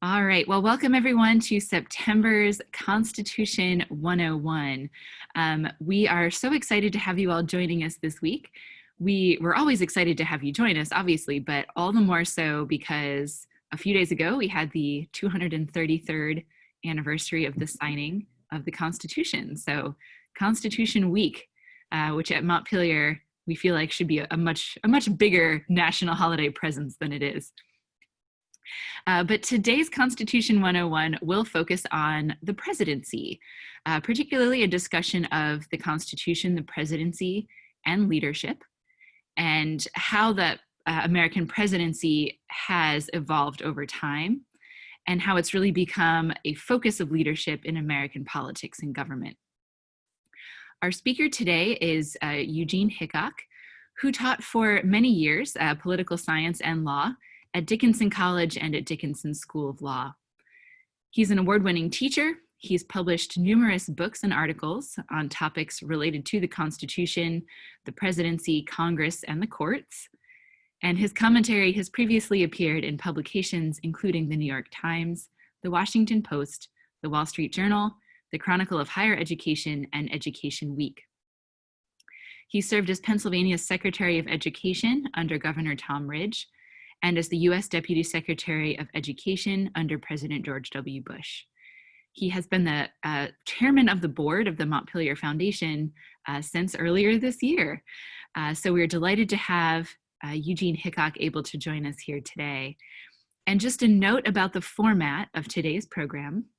All right, well, welcome everyone to September's Constitution 101. We are so excited to have you all joining us this week. We're always excited to have you join us, obviously, but all the more so because a few days ago we had the 233rd anniversary of the signing of the Constitution. So Constitution Week, which at Montpelier we feel like should be a much bigger national holiday presence than it is. But today's Constitution 101 will focus on the presidency, particularly a discussion of the Constitution, the presidency, and leadership, and how the American presidency has evolved over time, and how it's really become a focus of leadership in American politics and government. Our speaker today is Eugene Hickok, who taught for many years political science and law at Dickinson College and at Dickinson School of Law. He's an award-winning teacher. He's published numerous books and articles on topics related to the Constitution, the presidency, Congress, and the courts. And his commentary has previously appeared in publications including the New York Times, the Washington Post, the Wall Street Journal, the Chronicle of Higher Education, and Education Week. He served as Pennsylvania's Secretary of Education under Governor Tom Ridge, and as the U.S. Deputy Secretary of Education under President George W. Bush. He has been the chairman of the board of the Montpelier Foundation since earlier this year. So we're delighted to have Eugene Hickok able to join us here today. And just a note about the format of today's program.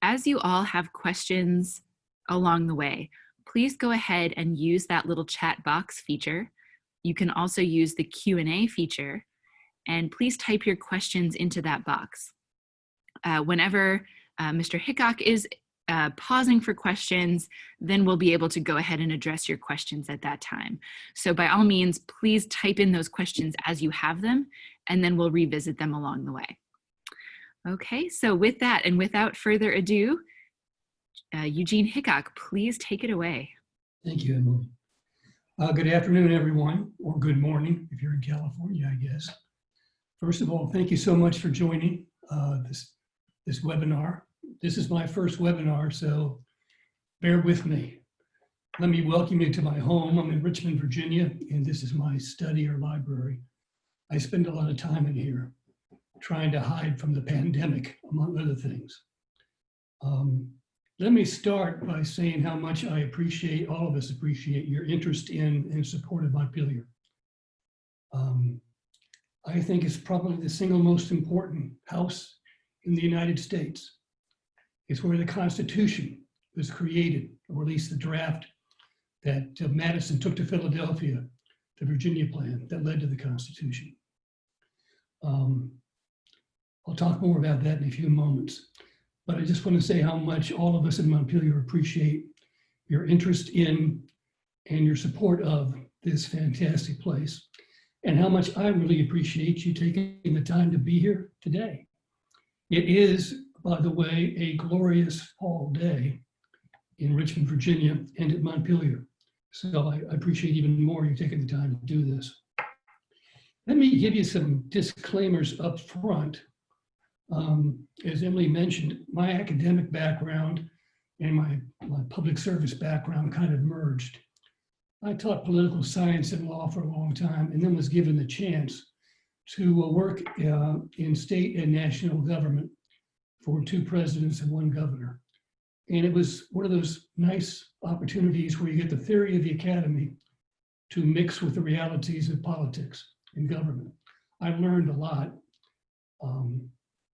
As you all have questions along the way, please go ahead and use that little chat box feature. You can also use the Q&A feature, and please type your questions into that box. Whenever Mr. Hickok is pausing for questions, then we'll be able to go ahead and address your questions at that time. So by all means, please type in those questions as you have them, and then we'll revisit them along the way. Okay, so with that and without further ado, Eugene Hickok, please take it away. Thank you, Emily. Good afternoon, everyone, or good morning if you're in California, I guess. First of all, thank you so much for joining this webinar. This is my first webinar, so bear with me. Let me welcome you to my home. I'm in Richmond, Virginia, and this is my study or library. I spend a lot of time in here trying to hide from the pandemic, among other things. Let me start by saying how much I appreciate, all of us appreciate, your interest in and support of Montpelier. I think it's probably the single most important house in the United States. It's where the Constitution was created, or at least the draft that Madison took to Philadelphia, the Virginia plan that led to the Constitution. I'll talk more about that in a few moments. But I just want to say how much all of us in Montpelier appreciate your interest in and your support of this fantastic place, and how much I really appreciate you taking the time to be here today. It is, by the way, a glorious fall day in Richmond, Virginia, and at Montpelier. So I appreciate even more you taking the time to do this. Let me give you some disclaimers up front. As Emily mentioned, my academic background and my public service background kind of merged. I taught political science and law for a long time, and then was given the chance to work in state and national government for 2 presidents and 1 governor. And it was one of those nice opportunities where you get the theory of the academy to mix with the realities of politics and government. I learned a lot.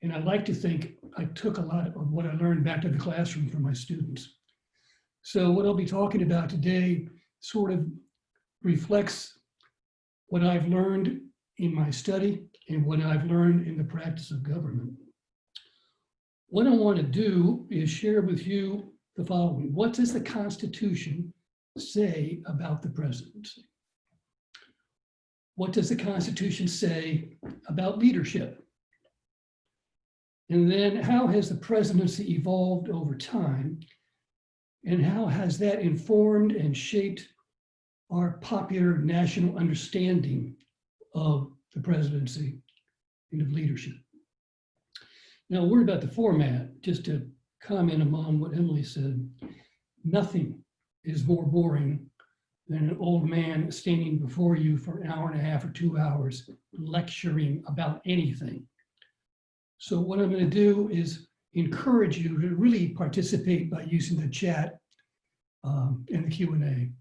And I like to think I took a lot of what I learned back to the classroom for my students. So what I'll be talking about today sort of reflects what I've learned in my study and what I've learned in the practice of government. What I want to do is share with you the following. What does the Constitution say about the presidency? What does the Constitution say about leadership? And then how has the presidency evolved over time? And how has that informed and shaped our popular national understanding of the presidency and of leadership? Now, a word about the format, just to comment upon what Emily said. Nothing is more boring than an old man standing before you for an hour and a half or 2 hours lecturing about anything. So what I'm going to do is encourage you to really participate by using the chat and the Q&A.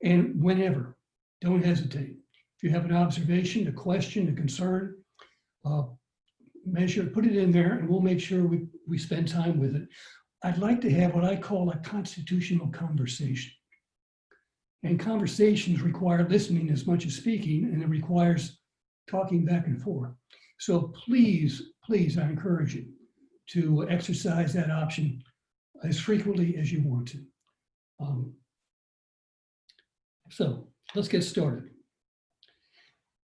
And whenever, don't hesitate. If you have an observation, a question, a concern, measure, put it in there, and we'll make sure we spend time with it. I'd like to have what I call a constitutional conversation. And conversations require listening as much as speaking, and it requires talking back and forth. So please, please, I encourage you to exercise that option as frequently as you want to. So let's get started.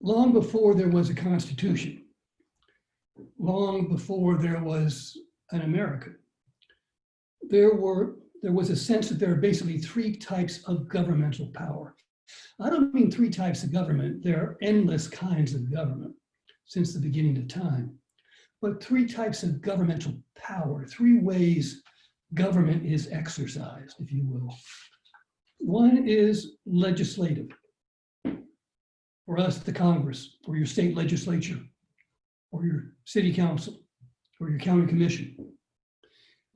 Long before there was a Constitution, long before there was an America, there was a sense that there are basically 3 types of governmental power. I don't mean 3 types of government. There are endless kinds of government since the beginning of time. But 3 types of governmental power, 3 ways government is exercised, if you will. One is legislative. For us, the Congress, or your state legislature, or your city council, or your county commission.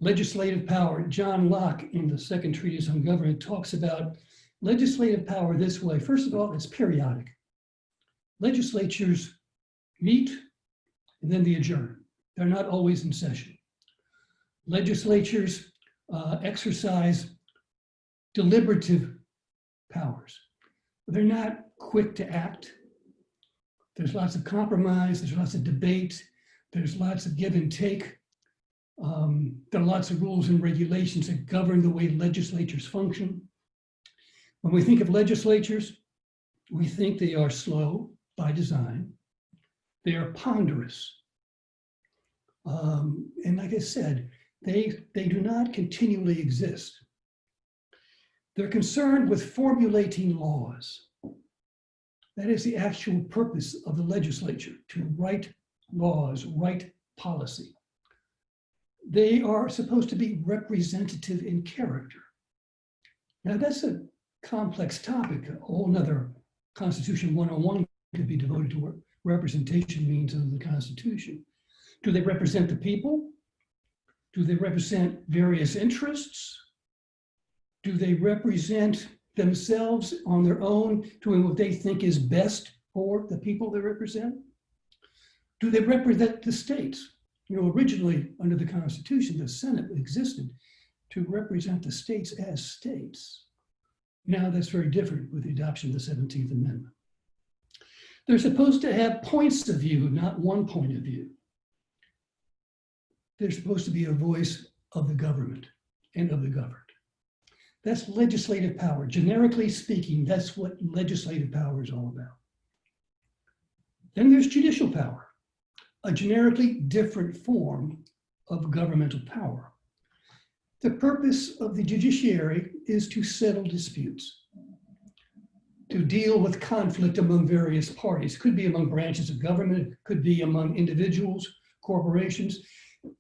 Legislative power. John Locke, in the second treatise on government, talks about legislative power this way. First of all, it's periodic. Legislatures meet and then they adjourn. They're not always in session. Legislatures exercise deliberative powers. They're not quick to act. There's lots of compromise, there's lots of debate, there's lots of give and take. There are lots of rules and regulations that govern the way legislatures function. When we think of legislatures, we think they are slow by design. They are ponderous. And like I said, they do not continually exist. They're concerned with formulating laws. That is the actual purpose of the legislature, to write laws, write policy. They are supposed to be representative in character. Now that's a complex topic. A whole nother Constitution 101 could be devoted to what representation means under the Constitution. Do they represent the people? Do they represent various interests? Do they represent themselves on their own, doing what they think is best for the people they represent? Do they represent the states? You know, originally under the Constitution, the Senate existed to represent the states as states. Now that's very different with the adoption of the 17th Amendment. They're supposed to have points of view, not one point of view. They're supposed to be a voice of the government and of the governed. That's legislative power. Generically speaking, that's what legislative power is all about. Then there's judicial power, a generically different form of governmental power. The purpose of the judiciary is to settle disputes, to deal with conflict among various parties. Could be among branches of government, could be among individuals, corporations,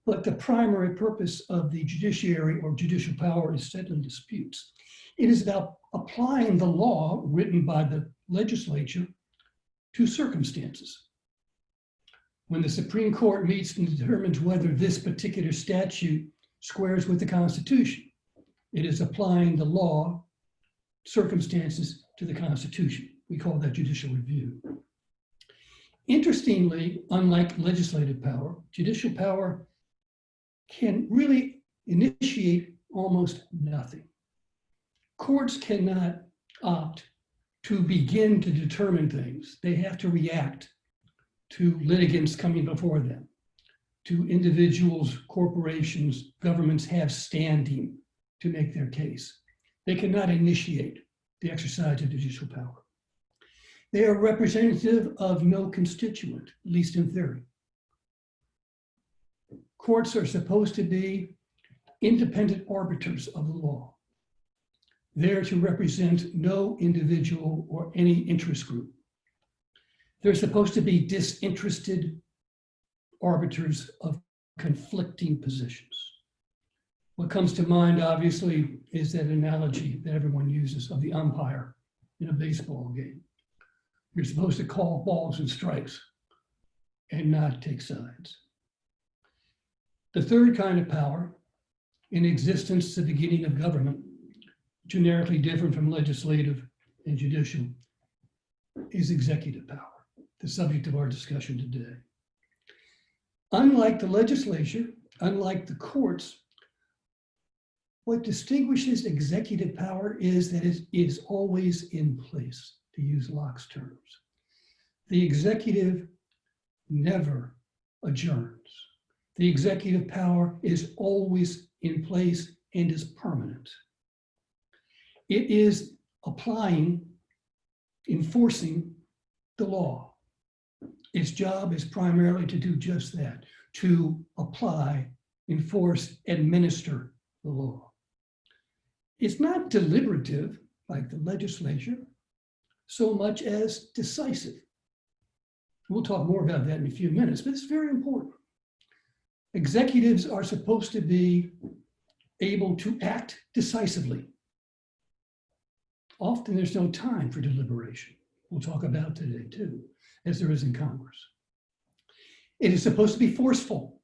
but the primary purpose of the judiciary or judicial power is settling disputes. It is about applying the law written by the legislature to circumstances. When the Supreme Court meets and determines whether this particular statute squares with the Constitution, it is applying the law, circumstances to the Constitution. We call that judicial review. Interestingly, unlike legislative power, judicial power can really initiate almost nothing. Courts cannot opt to begin to determine things. They have to react to litigants coming before them, to individuals, corporations, governments have standing to make their case. They cannot initiate the exercise of judicial power. They are representative of no constituent, at least in theory. Courts are supposed to be independent arbiters of the law. They're to represent no individual or any interest group. They're supposed to be disinterested arbiters of conflicting positions. What comes to mind, obviously, is that analogy that everyone uses of the umpire in a baseball game. You're supposed to call balls and strikes and not take sides. The third kind of power, in existence at the beginning of government, generically different from legislative and judicial, is executive power, the subject of our discussion today. Unlike the legislature, unlike the courts, what distinguishes executive power is that it is always in place, to use Locke's terms. The executive never adjourns. The executive power is always in place and is permanent. It is applying, enforcing the law. Its job is primarily to do just that, to apply, enforce, administer the law. It's not deliberative like the legislature, so much as decisive. We'll talk more about that in a few minutes, but it's very important. Executives are supposed to be able to act decisively. Often there's no time for deliberation. We'll talk about today too, as there is in Congress. It is supposed to be forceful,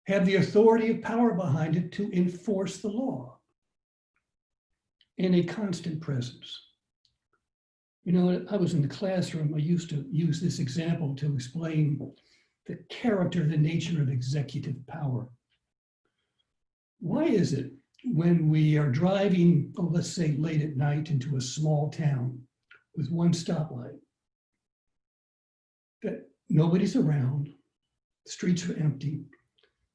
have the authority of power behind it to enforce the law, and a constant presence. You know, I was in the classroom, I used to use this example to explain the character, the nature of executive power. Why is it when we are driving, let's say late at night into a small town with one stoplight, that nobody's around, the streets are empty,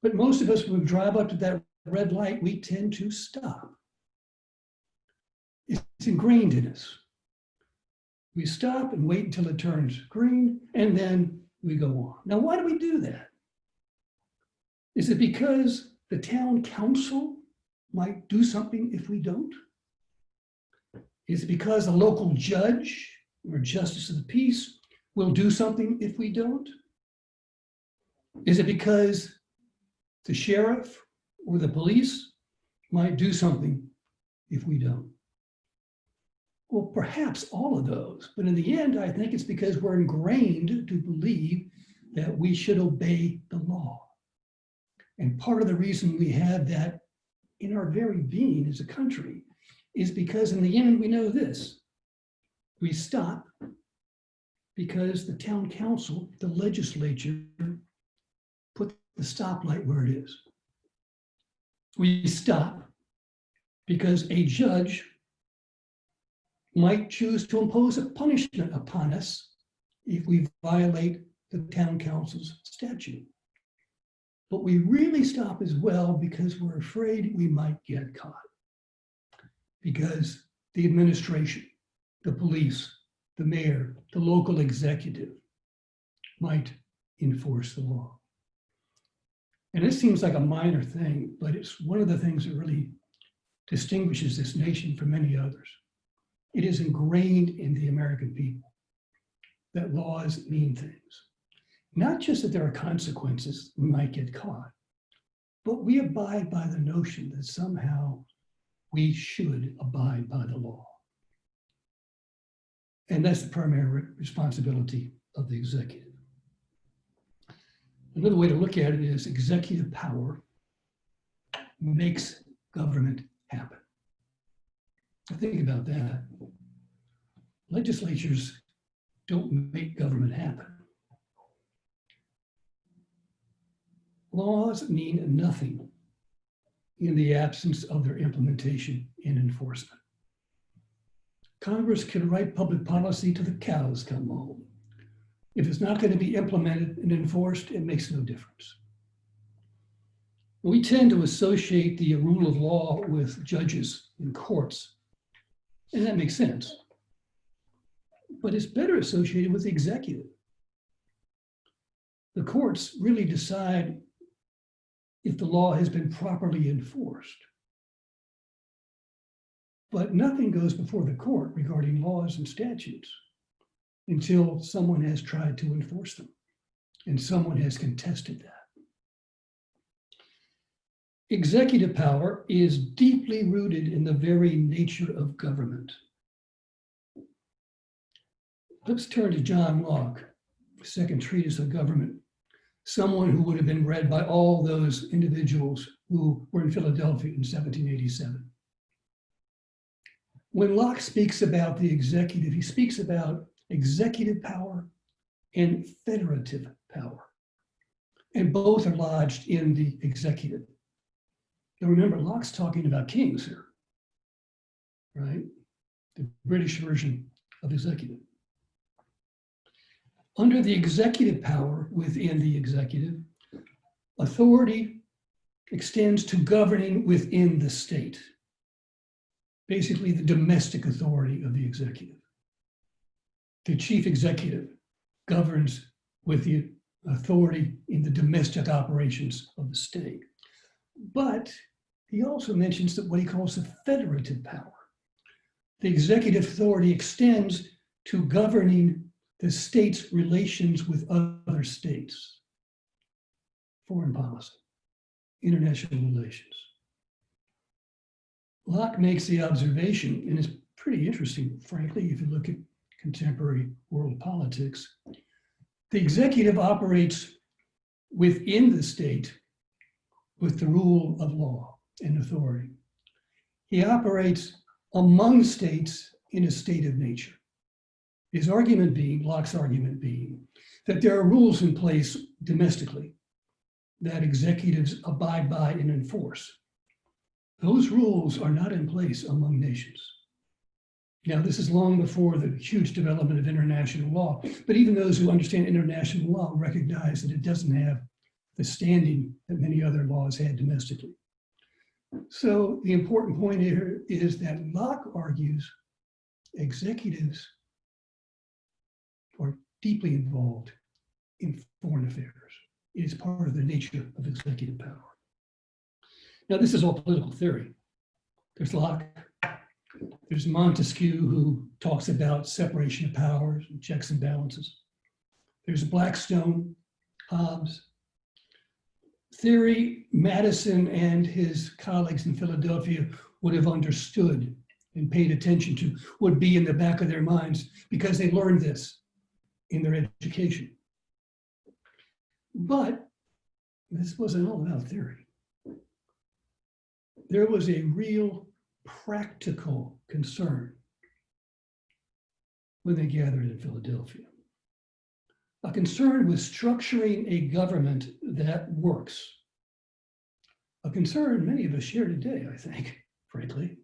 but most of us, when we drive up to that red light, we tend to stop. It's ingrained in us. We stop and wait until it turns green, and then we go on. Now, why do we do that? Is it because the town council might do something if we don't? Is it because the local judge or justice of the peace will do something if we don't? Is it because the sheriff or the police might do something if we don't? Well, perhaps all of those, but in the end, I think it's because we're ingrained to believe that we should obey the law. And part of the reason we have that in our very being as a country is because in the end, we know this. We stop because the town council, the legislature, put the stoplight where it is. We stop because a judge might choose to impose a punishment upon us if we violate the town council's statute. But we really stop as well because we're afraid we might get caught. Because the administration, the police, the mayor, the local executive might enforce the law. And it seems like a minor thing, but it's one of the things that really distinguishes this nation from many others. It is ingrained in the American people that laws mean things. Not just that there are consequences, we might get caught, but we abide by the notion that somehow we should abide by the law. And that's the primary responsibility of the executive. Another way to look at it is executive power makes government happen. Think about that. Legislatures don't make government happen. Laws mean nothing in the absence of their implementation and enforcement. Congress can write public policy till the cows come home. If it's not going to be implemented and enforced, it makes no difference. We tend to associate the rule of law with judges and courts, and that makes sense. But it's better associated with the executive. The courts really decide if the law has been properly enforced. But nothing goes before the court regarding laws and statutes until someone has tried to enforce them. and someone has contested that. Executive power is deeply rooted in the very nature of government. Let's turn to John Locke, second treatise of government, someone who would have been read by all those individuals who were in Philadelphia in 1787. When Locke speaks about the executive, he speaks about executive power and federative power, and both are lodged in the executive. Now remember, Locke's talking about kings here, right? The British version of executive. Under the executive power within the executive, authority extends to governing within the state, basically the domestic authority of the executive. The chief executive governs with the authority in the domestic operations of the state. But he also mentions that what he calls the federative power. The executive authority extends to governing the state's relations with other states, foreign policy, international relations. Locke makes the observation, and it's pretty interesting, frankly, if you look at contemporary world politics. The executive operates within the state with the rule of law and authority. He operates among states in a state of nature. His argument being, Locke's argument being, that there are rules in place domestically that executives abide by and enforce. Those rules are not in place among nations. Now, this is long before the huge development of international law, but even those who understand international law recognize that it doesn't have the standing that many other laws had domestically. So the important point here is that Locke argues executives are deeply involved in foreign affairs. It is part of the nature of executive power. Now, this is all political theory. There's Locke, there's Montesquieu, who talks about separation of powers and checks and balances. There's Blackstone, Hobbes. Theory Madison and his colleagues in Philadelphia would have understood and paid attention to, would be in the back of their minds because they learned this in their education. But this wasn't all about theory. There was a real practical concern when they gathered in Philadelphia. A concern with structuring a government that works. A concern many of us share today, I think, frankly.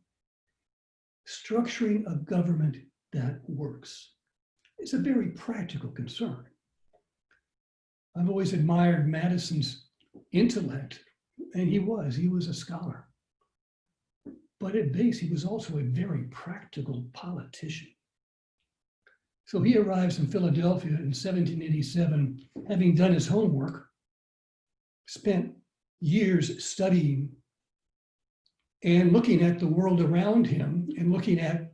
Structuring a government that works. It's a very practical concern. I've always admired Madison's intellect, and he was a scholar. But at base, he was also a very practical politician. So he arrives in Philadelphia in 1787, having done his homework, spent years studying and looking at the world around him and looking at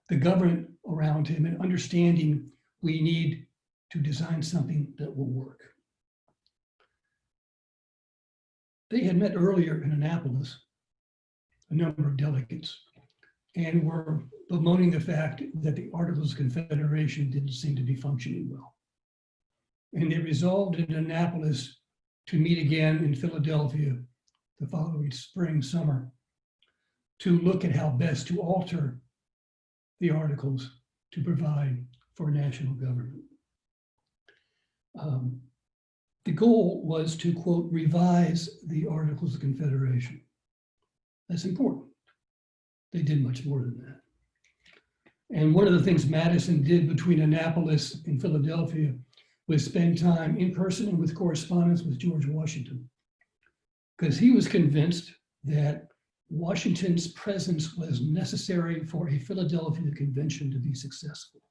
the government around him and understanding we need to design something that will work. They had met earlier in Annapolis, a number of delegates, and were bemoaning the fact that the Articles of Confederation didn't seem to be functioning well. And they resolved in Annapolis to meet again in Philadelphia the following spring, summer, to look at how best to alter the Articles to provide for national government. The goal was to, quote, revise the Articles of Confederation. That's important. They did much more than that. And one of the things Madison did between Annapolis and Philadelphia was spend time in person and with correspondence with George Washington, because he was convinced that Washington's presence was necessary for a Philadelphia Convention to be successful.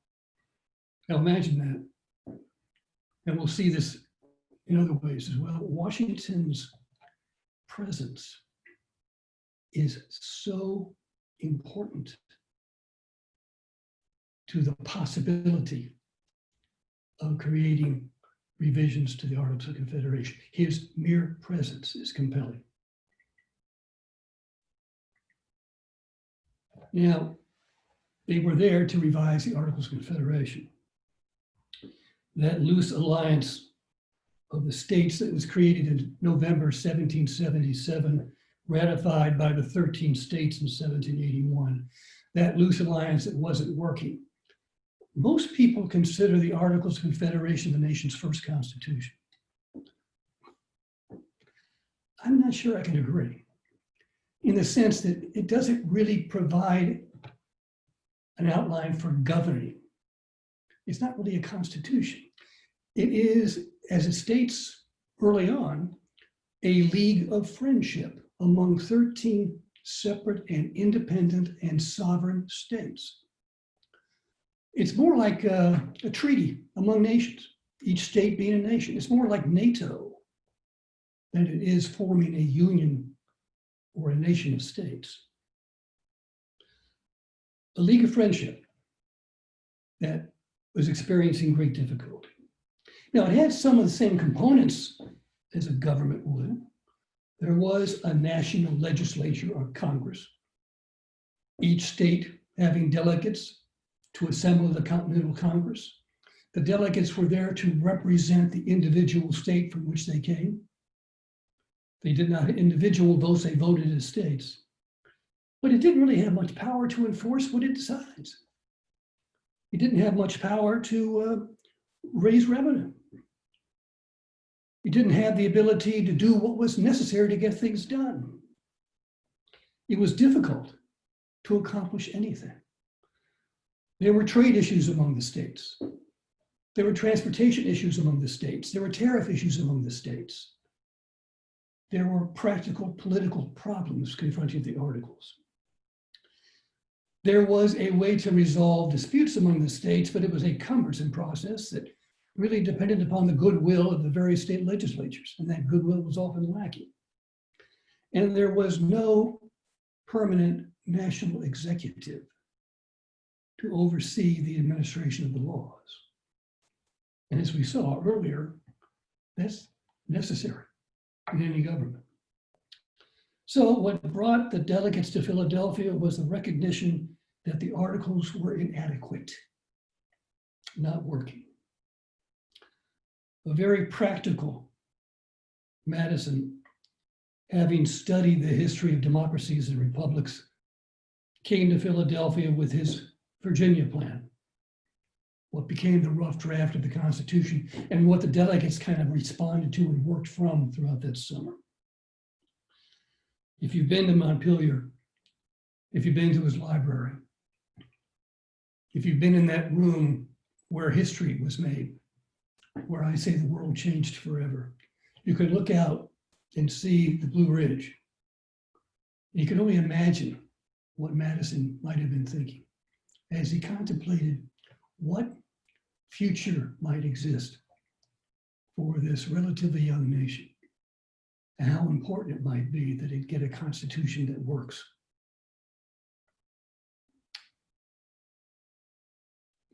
Now imagine that. And we'll see this in other ways as well. Washington's presence is so important to the possibility of creating revisions to the Articles of Confederation. His mere presence is compelling. Now, they were there to revise the Articles of Confederation. That loose alliance of the states that was created in November 1777, ratified by the 13 states in 1781, that loose alliance that wasn't working. Most people consider the Articles of Confederation the nation's first constitution. I'm not sure I can agree, in the sense that it doesn't really provide an outline for governing. It's not really a constitution. It is, as it states early on, a league of friendship among 13 separate and independent and sovereign states. It's more like a treaty among nations, each state being a nation. It's more like NATO than it is forming a union or a nation of states. A league of friendship that was experiencing great difficulty. Now, it had some of the same components as a government would. There was a national legislature or Congress, each state having delegates to assemble the Continental Congress. The delegates were there to represent the individual state from which they came. They did not have individual votes, they voted as states. But it didn't really have much power to enforce what it decides. It didn't have much power to raise revenue. It didn't have the ability to do what was necessary to get things done. It was difficult to accomplish anything. There were trade issues among the states. There were transportation issues among the states. There were tariff issues among the states. There were practical political problems confronting the Articles. There was a way to resolve disputes among the states, but it was a cumbersome process that really depended upon the goodwill of the various state legislatures, and that goodwill was often lacking. And there was no permanent national executive to oversee the administration of the laws. And as we saw earlier, that's necessary in any government. So what brought the delegates to Philadelphia was the recognition that the Articles were inadequate, not working. A very practical Madison, having studied the history of democracies and republics, came to Philadelphia with his Virginia plan, what became the rough draft of the Constitution, and what the delegates kind of responded to and worked from throughout that summer. If you've been to Montpelier, if you've been to his library, if you've been in that room where history was made, where I say the world changed forever, you could look out and see the Blue Ridge. You can only imagine what Madison might have been thinking as he contemplated what future might exist for this relatively young nation, and how important it might be that it get a constitution that works.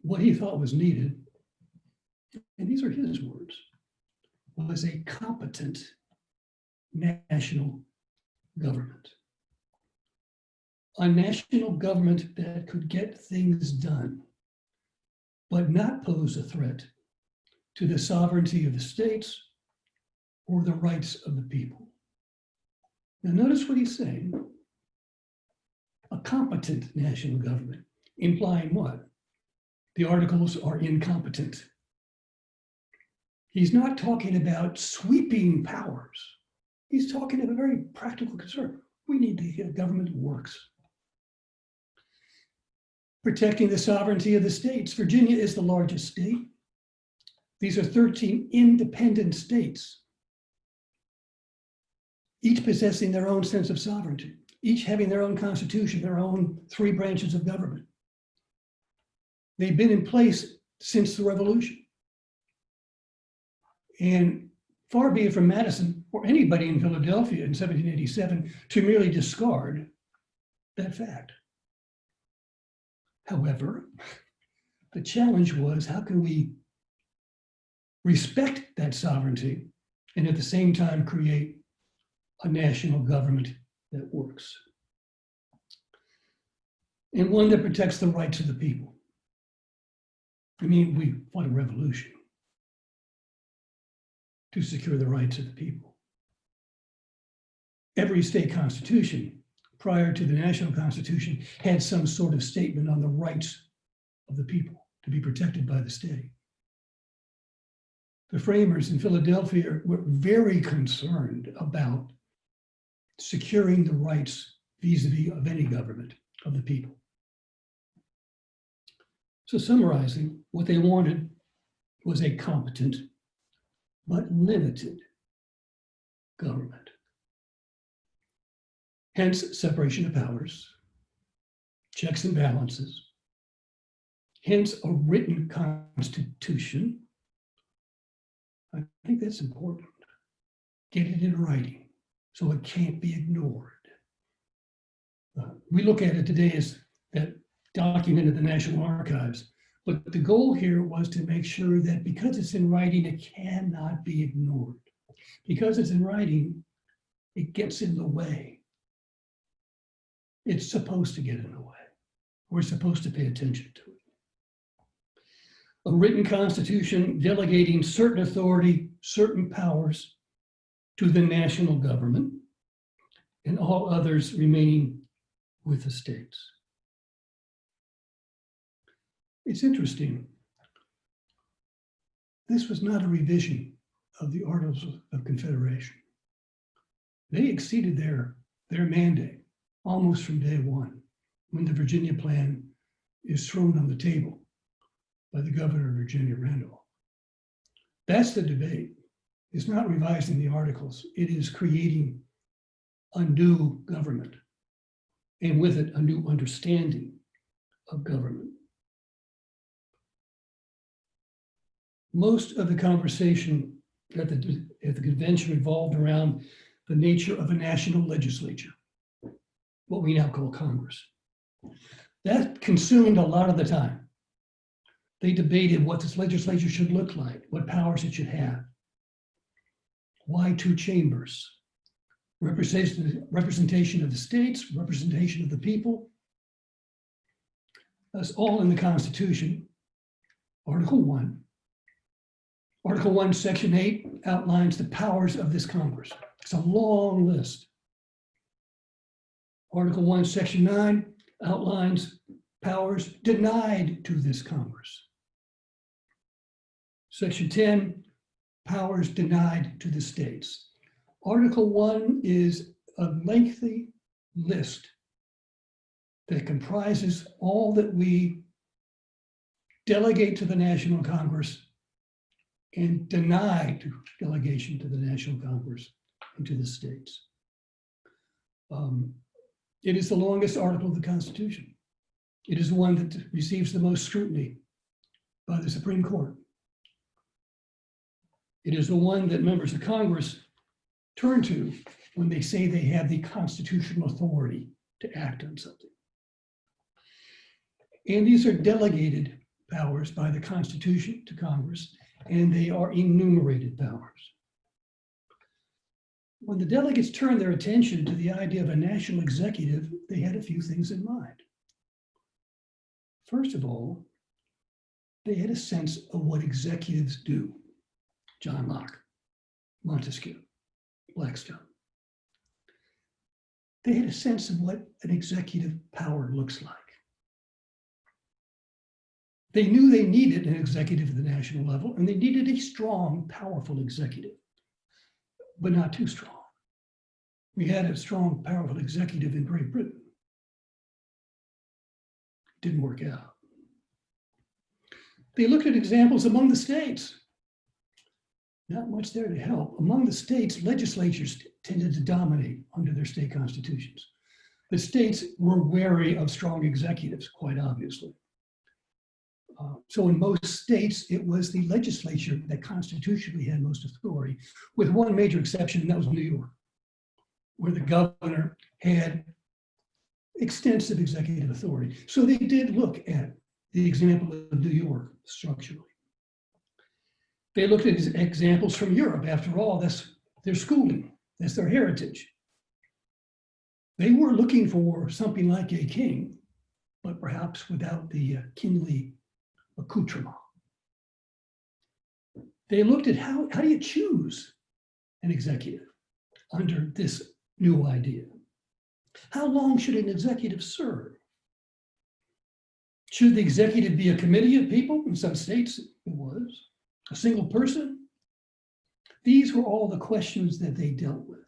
What he thought was needed, and these are his words, was a competent national government. A national government that could get things done, but not pose a threat to the sovereignty of the states or the rights of the people. Now notice what he's saying. A competent national government, implying what? The Articles are incompetent. He's not talking about sweeping powers. He's talking of a very practical concern. We need to get a government that works. Protecting the sovereignty of the states. Virginia is the largest state. These are 13 independent states, each possessing their own sense of sovereignty, each having their own constitution, their own 3 branches of government. They've been in place since the Revolution. And far be it from Madison or anybody in Philadelphia in 1787 to merely discard that fact. However, the challenge was, how can we respect that sovereignty, and at the same time create a national government that works. And one that protects the rights of the people. I mean, we fought a revolution to secure the rights of the people. Every state constitution prior to the national constitution had some sort of statement on the rights of the people to be protected by the state. The framers in Philadelphia were very concerned about securing the rights vis-a-vis of any government of the people. So summarizing, what they wanted was a competent but limited government. Hence, separation of powers, checks and balances, hence a written constitution. I think that's important. Get it in writing so it can't be ignored. We look at it today as that document of the National Archives, but the goal here was to make sure that because it's in writing, it cannot be ignored. Because it's in writing, it gets in the way. It's supposed to get in the way. We're supposed to pay attention to it. A written constitution delegating certain authority, certain powers to the national government, and all others remaining with the states. It's interesting. This was not a revision of the Articles of Confederation. They exceeded their mandate almost from day one, when the Virginia Plan is thrown on the table by the governor of Virginia, Randolph. That's the debate. It's not revising the articles. It is creating a new government, and with it, a new understanding of government. Most of the conversation at the convention revolved around the nature of a national legislature, what we now call Congress. That consumed a lot of the time. They debated what this legislature should look like, what powers it should have. Why two chambers? Representation of the states, representation of the people. That's all in the Constitution. Article 1. Article 1, Section 8 outlines the powers of this Congress. It's a long list. Article 1, Section 9 outlines powers denied to this Congress. Section 10, powers denied to the states. Article 1 is a lengthy list that comprises all that we delegate to the National Congress and deny delegation to the National Congress and to the states. It is the longest article of the Constitution. It is the one that receives the most scrutiny by the Supreme Court. It is the one that members of Congress turn to when they say they have the constitutional authority to act on something. And these are delegated powers by the Constitution to Congress, and they are enumerated powers. When the delegates turned their attention to the idea of a national executive, they had a few things in mind. First of all, they had a sense of what executives do. John Locke, Montesquieu, Blackstone. They had a sense of what an executive power looks like. They knew they needed an executive at the national level, and they needed a strong, powerful executive, but not too strong. We had a strong, powerful executive in Great Britain. Didn't work out. They looked at examples among the states. Not much there to help. Among the states, legislatures tended to dominate under their state constitutions. The states were wary of strong executives, quite obviously. So in most states, it was the legislature that constitutionally had most authority, with one major exception, and that was New York, where the governor had extensive executive authority. So they did look at the example of New York structurally. They looked at examples from Europe. After all, that's their schooling, that's their heritage. They were looking for something like a king, but perhaps without the kingly accoutrement. They looked at how do you choose an executive under this new idea? How long should an executive serve? Should the executive be a committee of people? In some states it was. A single person? These were all the questions that they dealt with.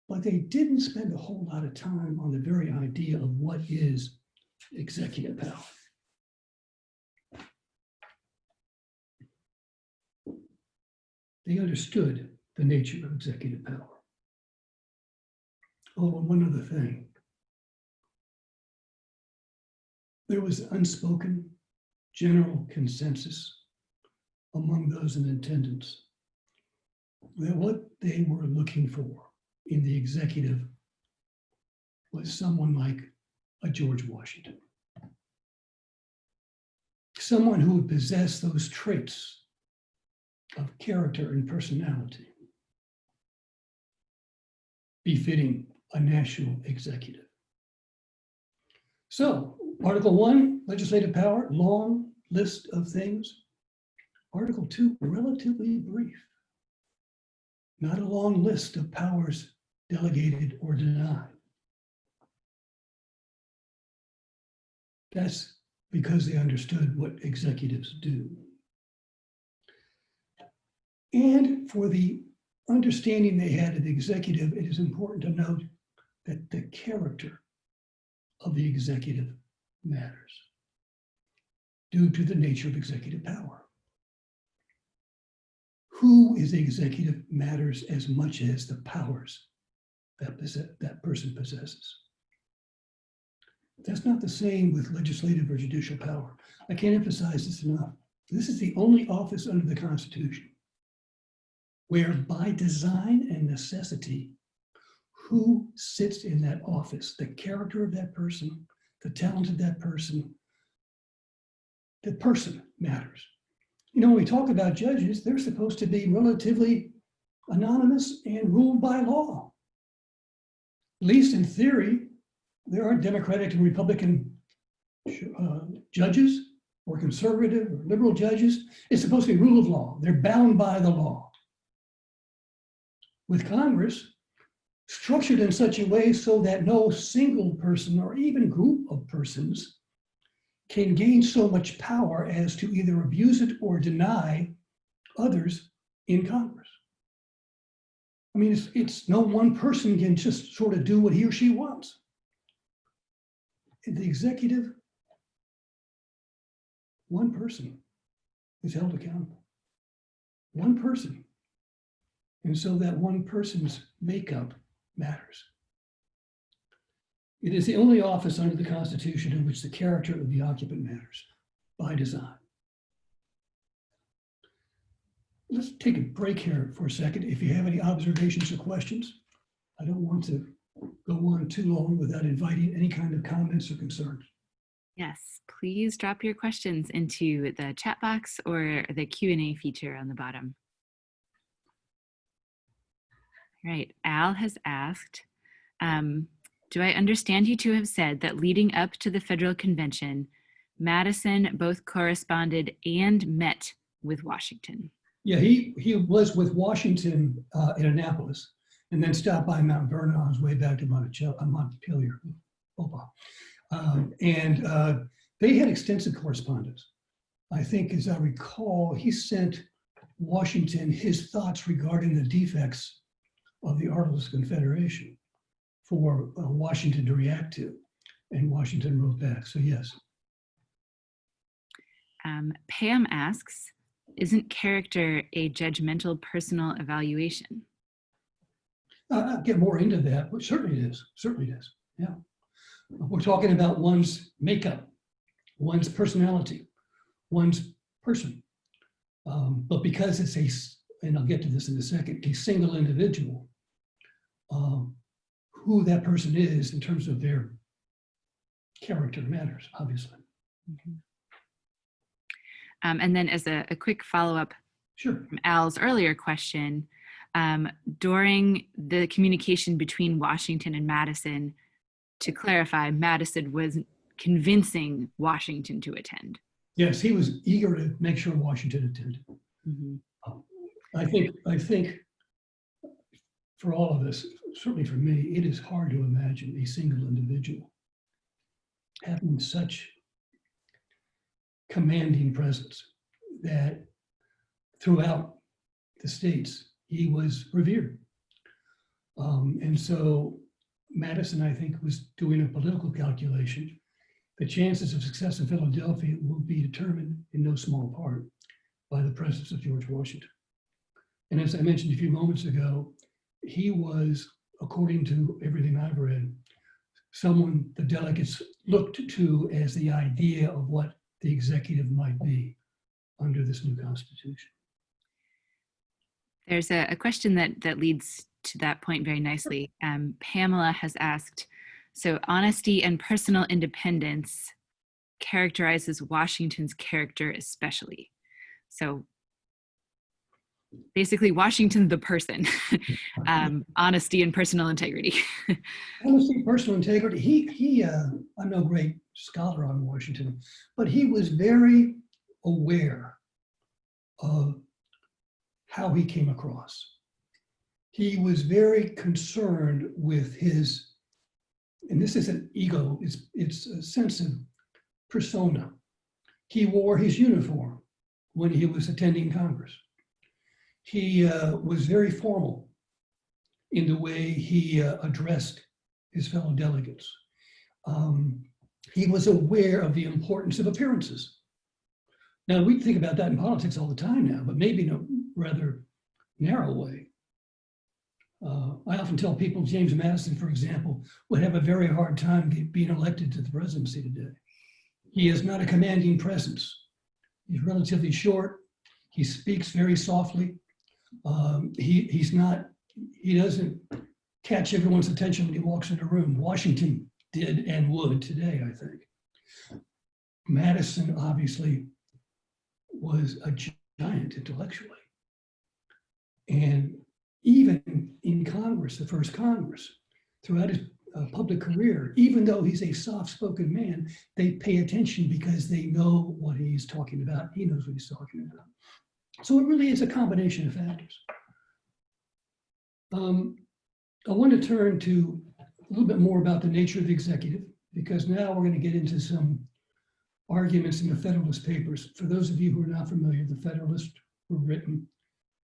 But they didn't spend a whole lot of time on the very idea of what is executive power. They understood the nature of executive power. Oh, and one other thing. There was unspoken general consensus among those in attendance that what they were looking for in the executive was someone like a George Washington. Someone who would possess those traits of character and personality befitting a national executive. So, Article 1, legislative power, long list of things. Article 2, relatively brief. Not a long list of powers delegated or denied. That's because they understood what executives do. And for the understanding they had of the executive, it is important to note that the character of the executive matters due to the nature of executive power. Who is the executive matters as much as the powers that person possesses. That's not the same with legislative or judicial power. I can't emphasize this enough. This is the only office under the Constitution where by design and necessity, who sits in that office, the character of that person, the talent of that person, the person matters. You know, when we talk about judges, they're supposed to be relatively anonymous and ruled by law. At least in theory, there are Democratic and Republican judges or conservative or liberal judges. It's supposed to be rule of law. They're bound by the law. With Congress, structured in such a way so that no single person or even group of persons can gain so much power as to either abuse it or deny others in Congress. I mean, it's no one person can just sort of do what he or she wants. In the executive, one person is held accountable. One person. And so that one person's makeup matters. It is the only office under the Constitution in which the character of the occupant matters by design. Let's take a break here for a second. If you have any observations or questions, I don't want to go on too long without inviting any kind of comments or concerns. Yes, please drop your questions into the chat box or the Q&A feature on the bottom. All right, Al has asked, do I understand you to have said that leading up to the Federal Convention, Madison both corresponded and met with Washington? Yeah, he was with Washington in Annapolis and then stopped by Mount Vernon on his way back to Montpelier. They had extensive correspondence. I think, as I recall, he sent Washington his thoughts regarding the defects of the Articles of Confederation for Washington to react to, and Washington wrote back, so yes. Pam asks, isn't character a judgmental personal evaluation? I'll get more into that, but certainly it is, yeah. We're talking about one's makeup, one's personality, one's person. But because it's and I'll get to this in a second, a single individual, who that person is in terms of their character matters, obviously. Mm-hmm. And then as a quick follow-up, Sure. from Al's earlier question, during the communication between Washington and Madison, to clarify, Madison was convincing Washington to attend. Yes, he was eager to make sure Washington attended. Mm-hmm. I think for all of us, certainly for me, it is hard to imagine a single individual having such commanding presence that throughout the states, he was revered. And so Madison, I think, was doing a political calculation. The chances of success in Philadelphia will be determined in no small part by the presence of George Washington. And as I mentioned a few moments ago, he was, according to everything I've read, someone the delegates looked to as the idea of what the executive might be under this new Constitution. There's a question that leads to that point very nicely. Pamela has asked, so honesty and personal independence characterizes Washington's character especially. So basically Washington the person, honesty and personal integrity. Honesty, personal integrity. I'm no great scholar on Washington, but he was very aware of how he came across. He was very concerned with his, and this isn't ego, it's a sense of persona. He wore his uniform when he was attending Congress. He was very formal in the way he addressed his fellow delegates. He was aware of the importance of appearances. Now, we think about that in politics all the time now, but maybe in a rather narrow way. I often tell people James Madison, for example, would have a very hard time being elected to the presidency today. He is not a commanding presence. He's relatively short. He speaks very softly. He doesn't catch everyone's attention when he walks in a room. Washington did and would today, I think. Madison obviously was a giant intellectually. And even in Congress, the first Congress, throughout his public career, even though he's a soft-spoken man, they pay attention because they know what he's talking about. He knows what he's talking about. So it really is a combination of factors. I want to turn to a little bit more about the nature of the executive, because now we're going to get into some arguments in the Federalist Papers. For those of you who are not familiar, the Federalists were written,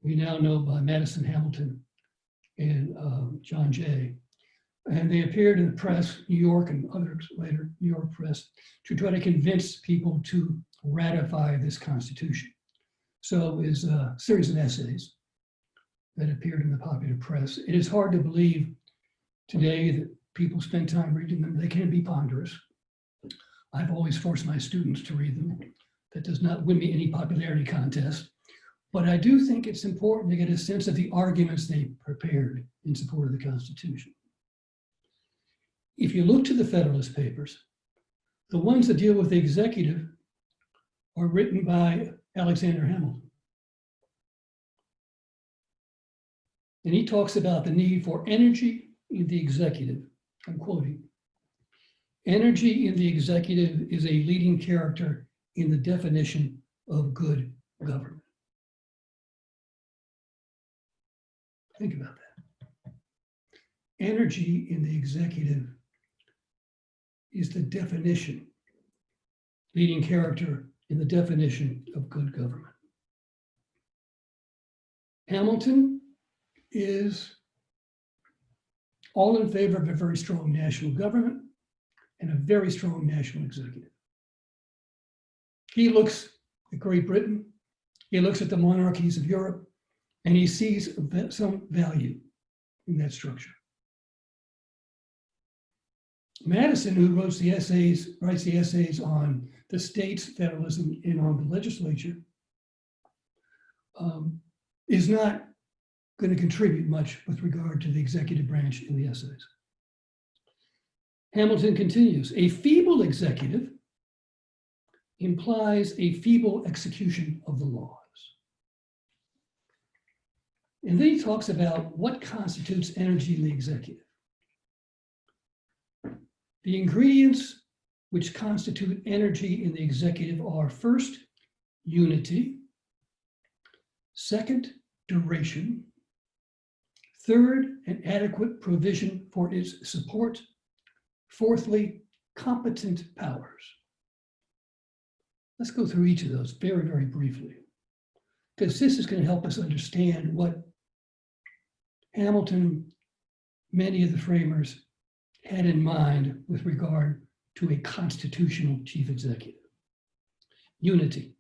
we now know, by Madison Hamilton and John Jay. And they appeared in the press, New York and others later, New York press, to try to convince people to ratify this Constitution. So it was a series of essays that appeared in the popular press. It is hard to believe today that people spend time reading them. They can be ponderous. I've always forced my students to read them. That does not win me any popularity contest. But I do think it's important to get a sense of the arguments they prepared in support of the Constitution. If you look to the Federalist Papers, the ones that deal with the executive are written by Alexander Hamilton. And he talks about the need for energy in the executive. I'm quoting. Energy in the executive is a leading character in the definition of good government. Think about that. Energy in the executive is the definition, leading character in the definition of good government. Hamilton is all in favor of a very strong national government and a very strong national executive. He looks at Great Britain, he looks at the monarchies of Europe, and he sees some value in that structure. Madison, who writes the essays on the states, federalism, and on the legislature, is not going to contribute much with regard to the executive branch in the essays. Hamilton continues, a feeble executive implies a feeble execution of the laws. And then he talks about what constitutes energy in the executive. The ingredients which constitute energy in the executive are: first, unity; second, duration; third, an adequate provision for its support; fourthly, competent powers. Let's go through each of those very, very briefly, because this is going to help us understand what Hamilton, many of the framers, had in mind with regard to a constitutional chief executive. Unity.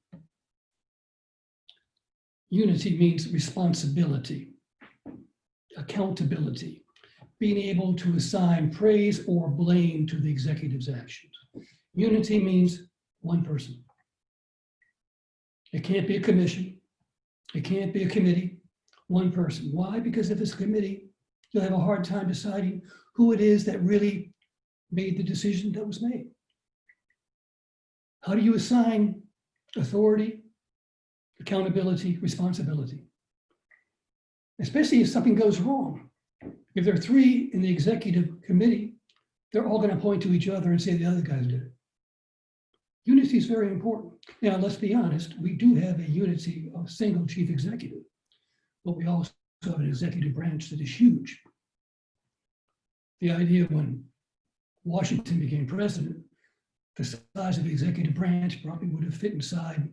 Unity means responsibility, accountability, being able to assign praise or blame to the executive's actions. Unity means one person. It can't be a commission. It can't be a committee. One person. Why? Because if it's a committee, you'll have a hard time deciding who it is that really made the decision that was made. How do you assign authority, accountability, responsibility? Especially if something goes wrong. If there are three in the executive committee, they're all going to point to each other and say the other guys did it. Unity is very important. Now, let's be honest, we do have a unity of single chief executive, but we also have an executive branch that is huge. The idea when Washington became president, the size of the executive branch probably would have fit inside,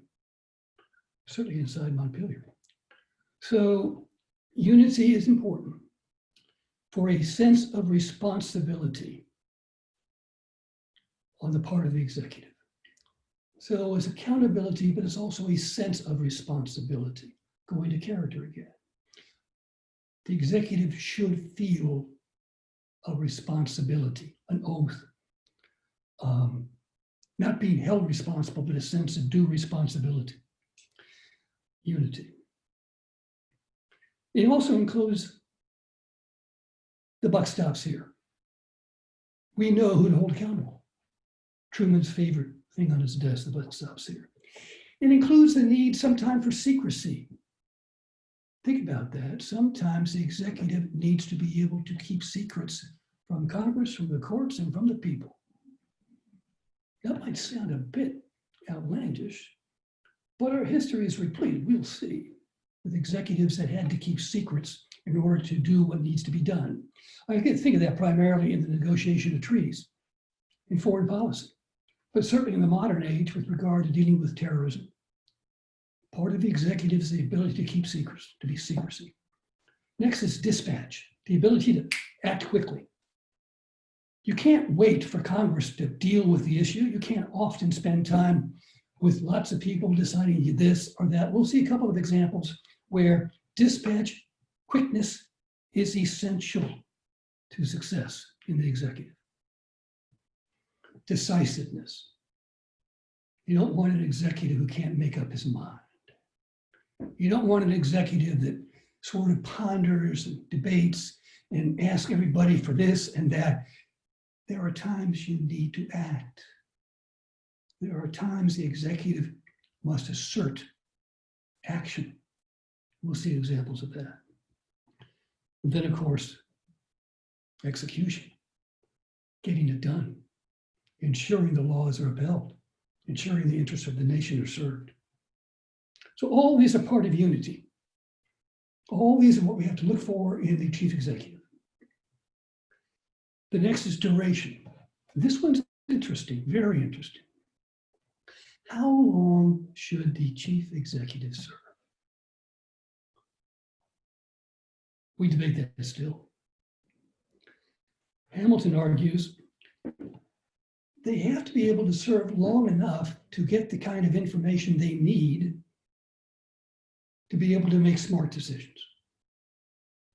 certainly inside Montpelier. So unity is important for a sense of responsibility on the part of the executive. So it's accountability, but it's also a sense of responsibility. Going to character again. The executive should feel a responsibility, an oath, not being held responsible, but a sense of due responsibility. Unity. It also includes the buck stops here. We know who to hold accountable. Truman's favorite thing on his desk, the buck stops here. It includes the need sometimes for secrecy. Think about that. Sometimes the executive needs to be able to keep secrets from Congress, from the courts, and from the people. That might sound a bit outlandish, but our history is replete, we'll see, with executives that had to keep secrets in order to do what needs to be done. I can think of that primarily in the negotiation of treaties, in foreign policy, but certainly in the modern age with regard to dealing with terrorism. Part of the executive is the ability to keep secrets, to be secrecy. Next is dispatch, the ability to act quickly. You can't wait for Congress to deal with the issue. You can't often spend time with lots of people deciding this or that. We'll see a couple of examples where dispatch, quickness is essential to success in the executive. Decisiveness. You don't want an executive who can't make up his mind. You don't want an executive that sort of ponders and debates and asks everybody for this and that. There are times you need to act. There are times the executive must assert action. We'll see examples of that. And then, of course, execution, getting it done, ensuring the laws are upheld, ensuring the interests of the nation are served. So all these are part of unity. All these are what we have to look for in the chief executive. The next is duration. This one's interesting, very interesting. How long should the chief executive serve? We debate that still. Hamilton argues they have to be able to serve long enough to get the kind of information they need to be able to make smart decisions.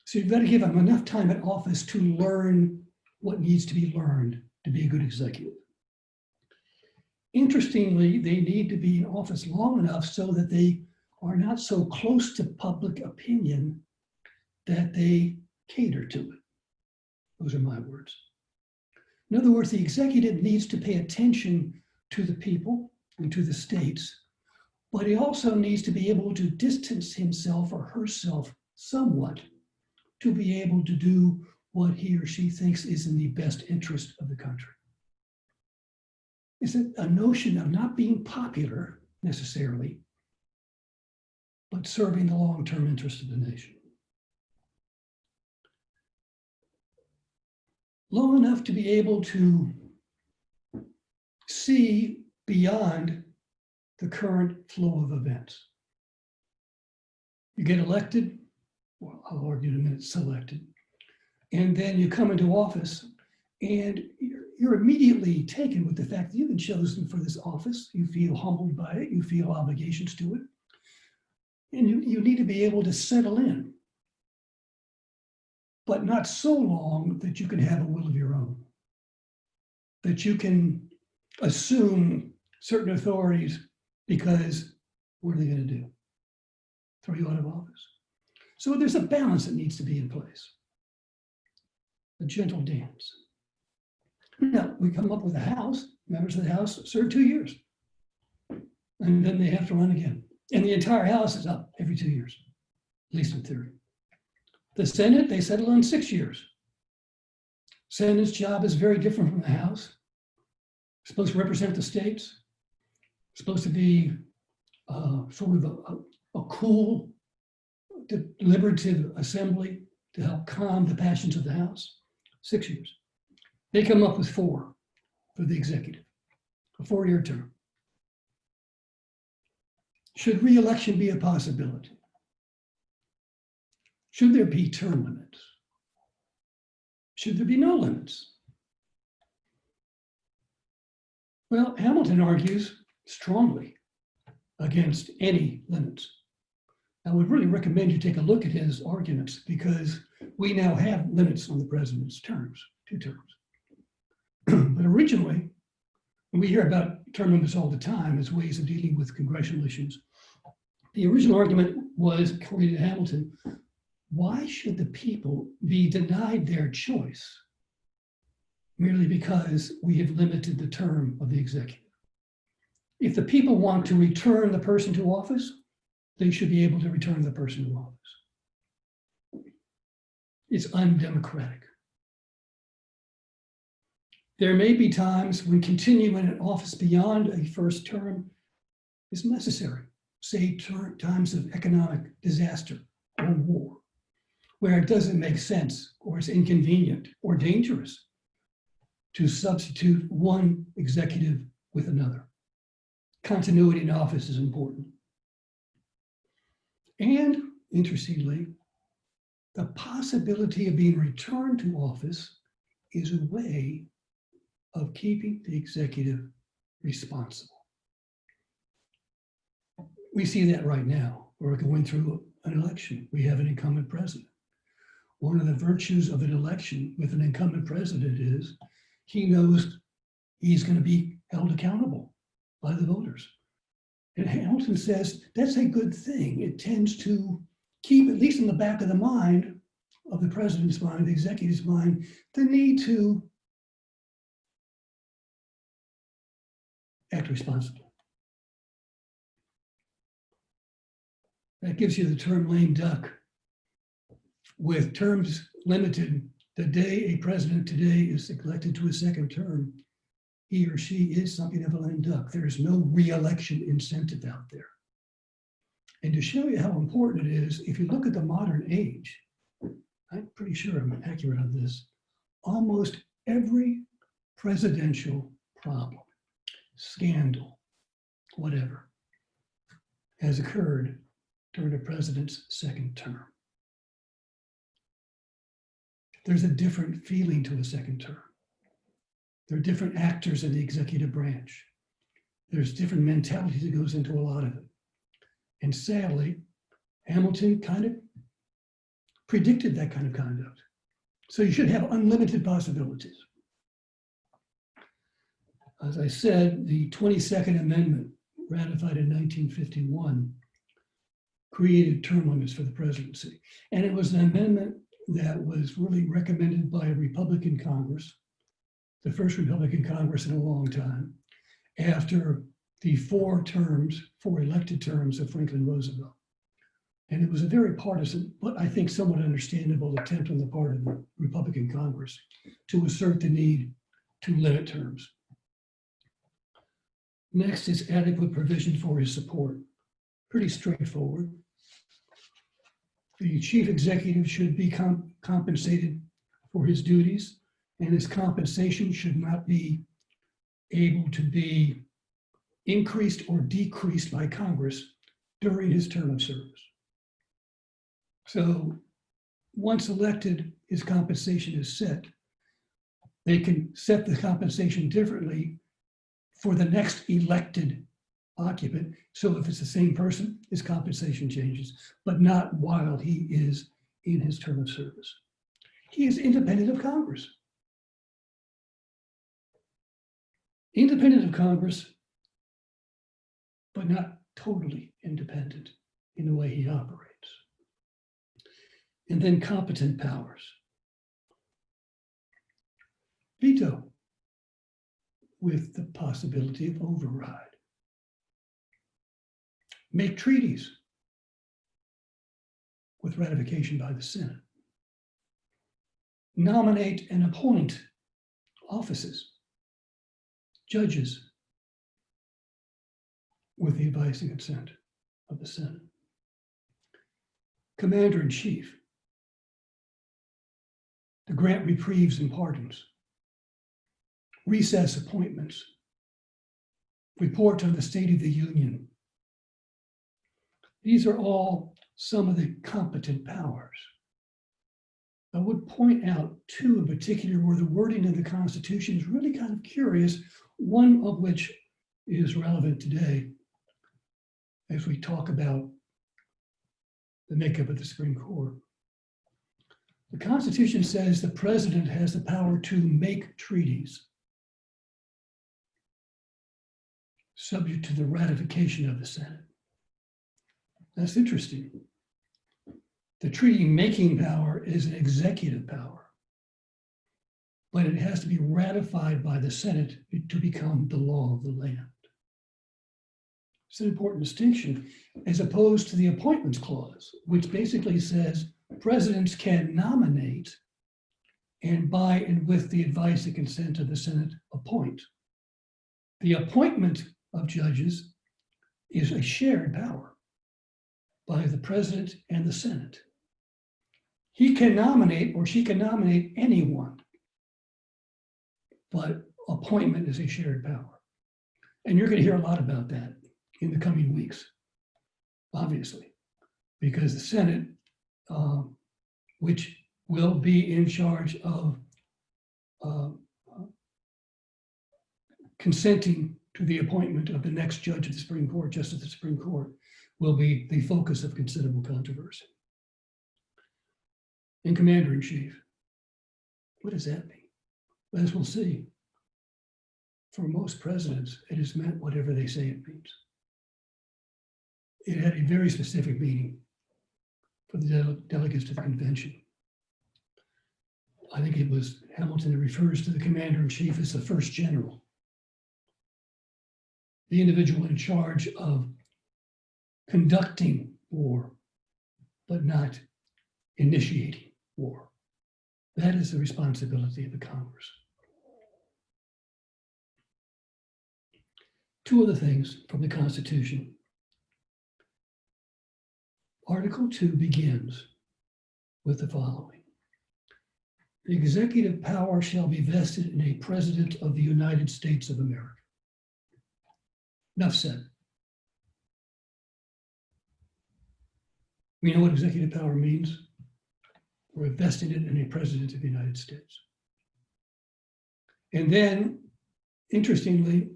So you've got to give them enough time in office to learn what needs to be learned to be a good executive. Interestingly, they need to be in office long enough so that they are not so close to public opinion that they cater to it. Those are my words. In other words, the executive needs to pay attention to the people and to the states, but he also needs to be able to distance himself or herself somewhat to be able to do what he or she thinks is in the best interest of the country. It's a notion of not being popular necessarily, but serving the long-term interest of the nation. Long enough to be able to see beyond the current flow of events. You get elected, well, I'll argue in a minute, selected, and then you come into office and you're immediately taken with the fact that you've been chosen for this office. You feel humbled by it, you feel obligations to it, and you need to be able to settle in, but not so long that you can have a will of your own, that you can assume certain authorities because what are they going to do? Throw you out of office? So there's a balance that needs to be in place, a gentle dance. Now, we come up with a House, members of the House serve 2 years, and then they have to run again. And the entire House is up every 2 years, at least in theory. The Senate, they settle on 6 years. Senate's job is very different from the House. It's supposed to represent the states. It's supposed to be sort of a cool, deliberative assembly to help calm the passions of the House. 6 years. They come up with 4 for the executive, a 4-year term. Should re-election be a possibility? Should there be term limits? Should there be no limits? Well, Hamilton argues strongly against any limits. I would really recommend you take a look at his arguments because we now have limits on the president's terms, 2 terms. But originally, and we hear about term limits all the time as ways of dealing with congressional issues. The original argument was, according to Hamilton, why should the people be denied their choice merely because we have limited the term of the executive? If the people want to return the person to office, they should be able to return the person to office. It's undemocratic. There may be times when continuing an office beyond a first term is necessary, say times of economic disaster or war, where it doesn't make sense or it's inconvenient or dangerous to substitute one executive with another. Continuity in office is important. And interestingly, the possibility of being returned to office is a way of keeping the executive responsible. We see that right now. We're going through an election. We have an incumbent president. One of the virtues of an election with an incumbent president is he knows he's going to be held accountable by the voters. And Hamilton says that's a good thing. It tends to keep, at least in the back of the mind of the president's mind, the executive's mind, the need to act responsibly. That gives you the term lame duck. With terms limited, the day a president today is elected to a second term, he or she is something of a lame duck. There is no re-election incentive out there. And to show you how important it is, if you look at the modern age, I'm pretty sure I'm accurate on this, almost every presidential problem, scandal, whatever, has occurred during a president's second term. There's a different feeling to a second term. There are different actors in the executive branch. There's different mentality that goes into a lot of it. And sadly, Hamilton kind of predicted that kind of conduct. So you should have unlimited possibilities. As I said, the 22nd Amendment, ratified in 1951, created term limits for the presidency. And it was an amendment that was really recommended by a Republican Congress, the first Republican Congress in a long time, after the 4 elected terms of Franklin Roosevelt. And it was a very partisan, but I think somewhat understandable attempt on the part of the Republican Congress to assert the need to limit terms. Next is adequate provision for his support. Pretty straightforward. The chief executive should be compensated for his duties, and his compensation should not be able to be increased or decreased by Congress during his term of service. So once elected, his compensation is set. They can set the compensation differently for the next elected occupant. So if it's the same person, his compensation changes, but not while he is in his term of service. He is independent of Congress. Independent of Congress, but not totally independent in the way he operates. And then competent powers. Veto with the possibility of override. Make treaties with ratification by the Senate. Nominate and appoint offices, judges, with the advice and consent of the Senate. Commander-in-Chief, to grant reprieves and pardons, recess appointments, report on the State of the Union. These are all some of the competent powers. I would point out two in particular where the wording of the Constitution is really kind of curious, one of which is relevant today as we talk about the makeup of the Supreme Court. The Constitution says the president has the power to make treaties subject to the ratification of the Senate. That's interesting. The treaty-making power is an executive power, but it has to be ratified by the Senate to become the law of the land. It's an important distinction, as opposed to the Appointments Clause, which basically says presidents can nominate and by and with the advice and consent of the Senate appoint. The appointment of judges is a shared power by the president and the Senate. He can nominate or she can nominate anyone, but appointment is a shared power. And you're going to hear a lot about that in the coming weeks, obviously, because the Senate, which will be in charge of consenting to the appointment of the next judge of the Supreme Court, Justice of the Supreme Court, will be the focus of considerable controversy. And Commander-in-Chief, what does that mean? As we'll see, for most presidents, it has meant whatever they say it means. It had a very specific meaning for the delegates to the convention. I think it was Hamilton that refers to the commander-in-chief as the first general, the individual in charge of conducting war, but not initiating war. That is the responsibility of the Congress. Two other things from the Constitution. Article 2 begins with the following. The executive power shall be vested in a president of the United States of America. Enough said. We know what executive power means. We're vesting it in a president of the United States. And then, interestingly,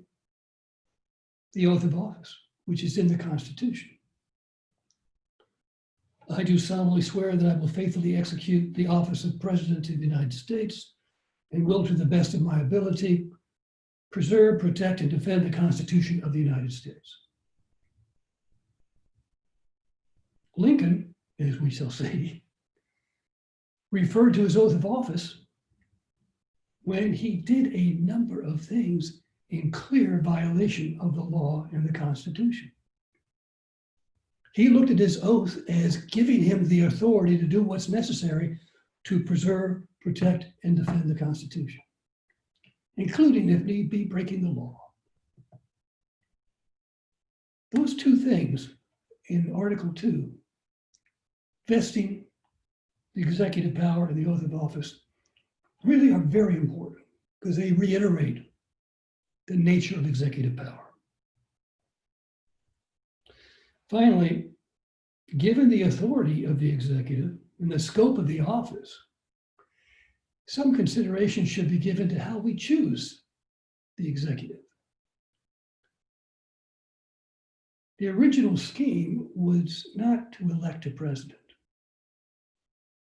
the oath of office, which is in the Constitution. I do solemnly swear that I will faithfully execute the office of President of the United States and will, to the best of my ability, preserve, protect, and defend the Constitution of the United States. Lincoln, as we shall see, referred to his oath of office when he did a number of things in clear violation of the law and the Constitution. He looked at his oath as giving him the authority to do what's necessary to preserve, protect, and defend the Constitution, including, if need be, breaking the law. Those two things in Article 2, vesting the executive power and the oath of office, really are very important because they reiterate the nature of executive power. Finally, given the authority of the executive and the scope of the office, some consideration should be given to how we choose the executive. The original scheme was not to elect a president.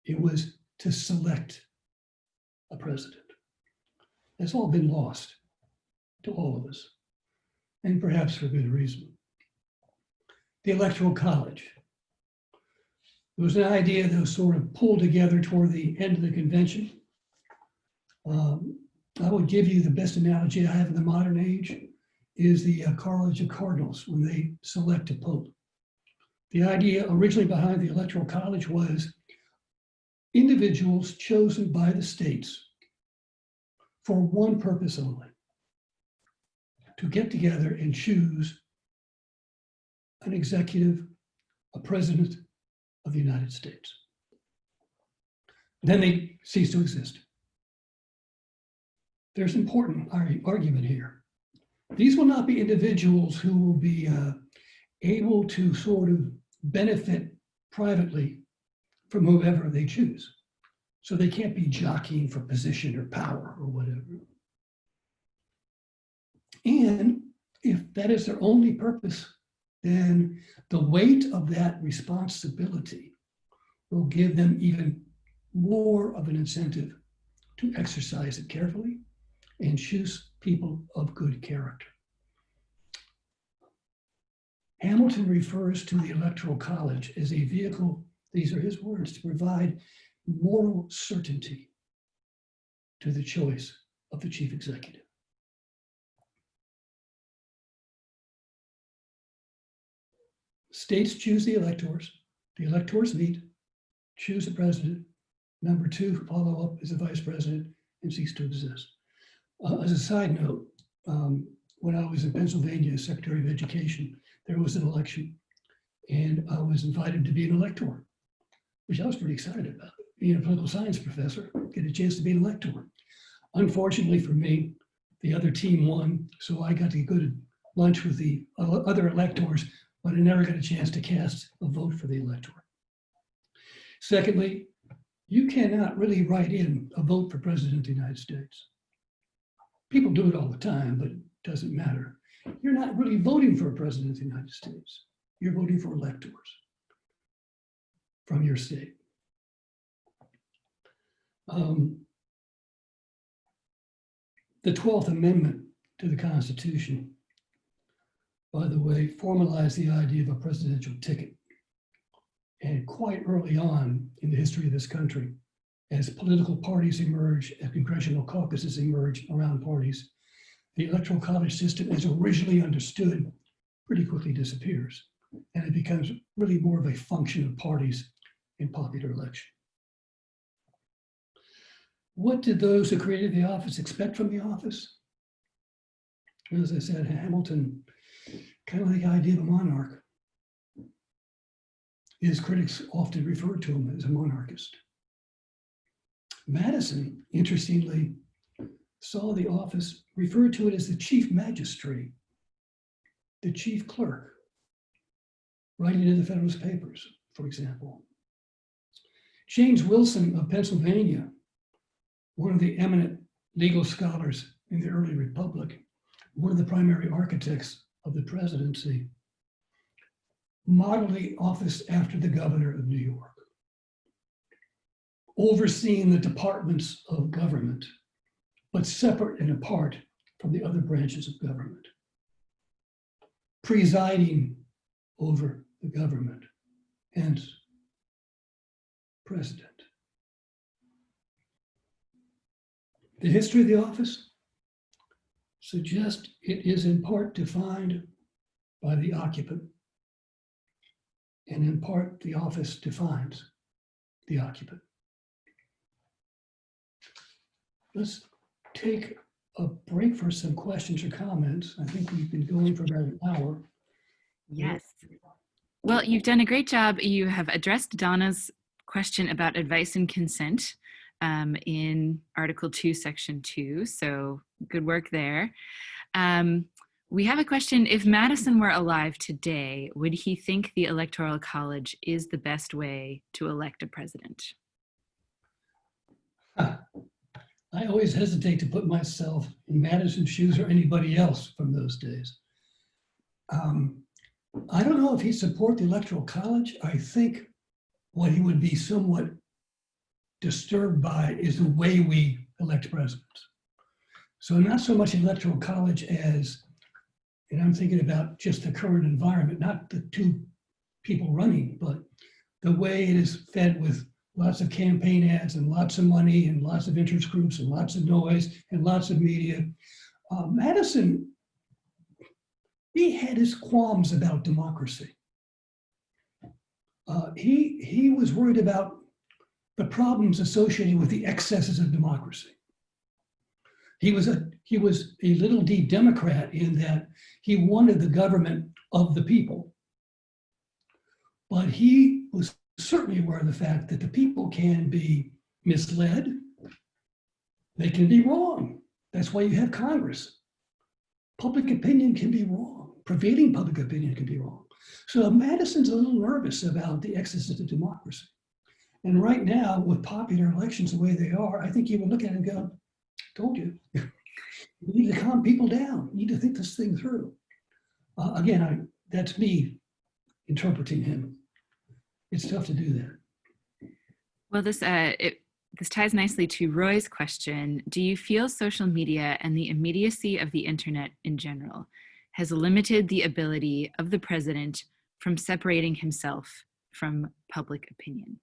It was to select a president. That's all been lost to all of us, and perhaps for good reason. The Electoral College. There was an idea that was sort of pulled together toward the end of the convention. I would give you the best analogy I have in the modern age is the College of Cardinals when they select a pope. The idea originally behind the Electoral College was individuals chosen by the states for one purpose only, to get together and choose an executive, a president of the United States. Then they cease to exist. There's an important argument here. These will not be individuals who will be able to sort of benefit privately from whoever they choose. So they can't be jockeying for position or power or whatever. And if that is their only purpose, then the weight of that responsibility will give them even more of an incentive to exercise it carefully and choose people of good character. Hamilton refers to the Electoral College as a vehicle, these are his words, to provide moral certainty to the choice of the chief executive. States choose the electors meet, choose a president. Number two, follow up as a vice president and cease to exist. As a side note, when I was in Pennsylvania as Secretary of Education, there was an election and I was invited to be an elector, which I was pretty excited about. Being a political science professor, get a chance to be an elector. Unfortunately for me, the other team won, so I got to go to lunch with the other electors, but I never got a chance to cast a vote for the elector. Secondly, you cannot really write in a vote for President of the United States. People do it all the time, but it doesn't matter. You're not really voting for a president of the United States. You're voting for electors from your state. The 12th Amendment to the Constitution, by the way, formalized the idea of a presidential ticket. And quite early on in the history of this country, as political parties emerge, as congressional caucuses emerge around parties, the Electoral College system, as originally understood, pretty quickly disappears. And it becomes really more of a function of parties in popular election. What did those who created the office expect from the office? As I said, Hamilton, kind of the idea of a monarch. His critics often referred to him as a monarchist. Madison, interestingly, saw the office, referred to it as the chief magistrate, the chief clerk, writing in the Federalist Papers, for example. James Wilson of Pennsylvania, one of the eminent legal scholars in the early republic, one of the primary architects of the presidency, modeled the office after the governor of New York, overseeing the departments of government, but separate and apart from the other branches of government, presiding over the government, hence president. The history of the office suggests it is in part defined by the occupant and in part, the office defines the occupant. Let's take a break for some questions or comments. I think we've been going for about an hour. Yes. Well, you've done a great job. You have addressed Donna's question about advice and consent in Article 2, Section 2. So good work there. We have a question. If Madison were alive today, would he think the Electoral College is the best way to elect a president? I always hesitate to put myself in Madison's shoes or anybody else from those days. I don't know if he'd support the Electoral College. I think what he would be somewhat disturbed by is the way we elect presidents. So not so much Electoral College as, and I'm thinking about just the current environment, not the two people running, but the way it is fed with lots of campaign ads and lots of money and lots of interest groups and lots of noise and lots of media. Madison, he had his qualms about democracy. He was worried about the problems associated with the excesses of democracy. He was a little d Democrat in that he wanted the government of the people, but he was certainly aware of the fact that the people can be misled. They can be wrong. That's why you have Congress. Public opinion can be wrong. Prevailing public opinion can be wrong. So Madison's a little nervous about the excesses of democracy. And right now, with popular elections the way they are, I think he would look at it and go, told you. You need to calm people down. You need to think this thing through. Again, that's me interpreting him. It's tough to do that. Well, this ties nicely to Roy's question. Do you feel social media and the immediacy of the internet in general has limited the ability of the president from separating himself from public opinion?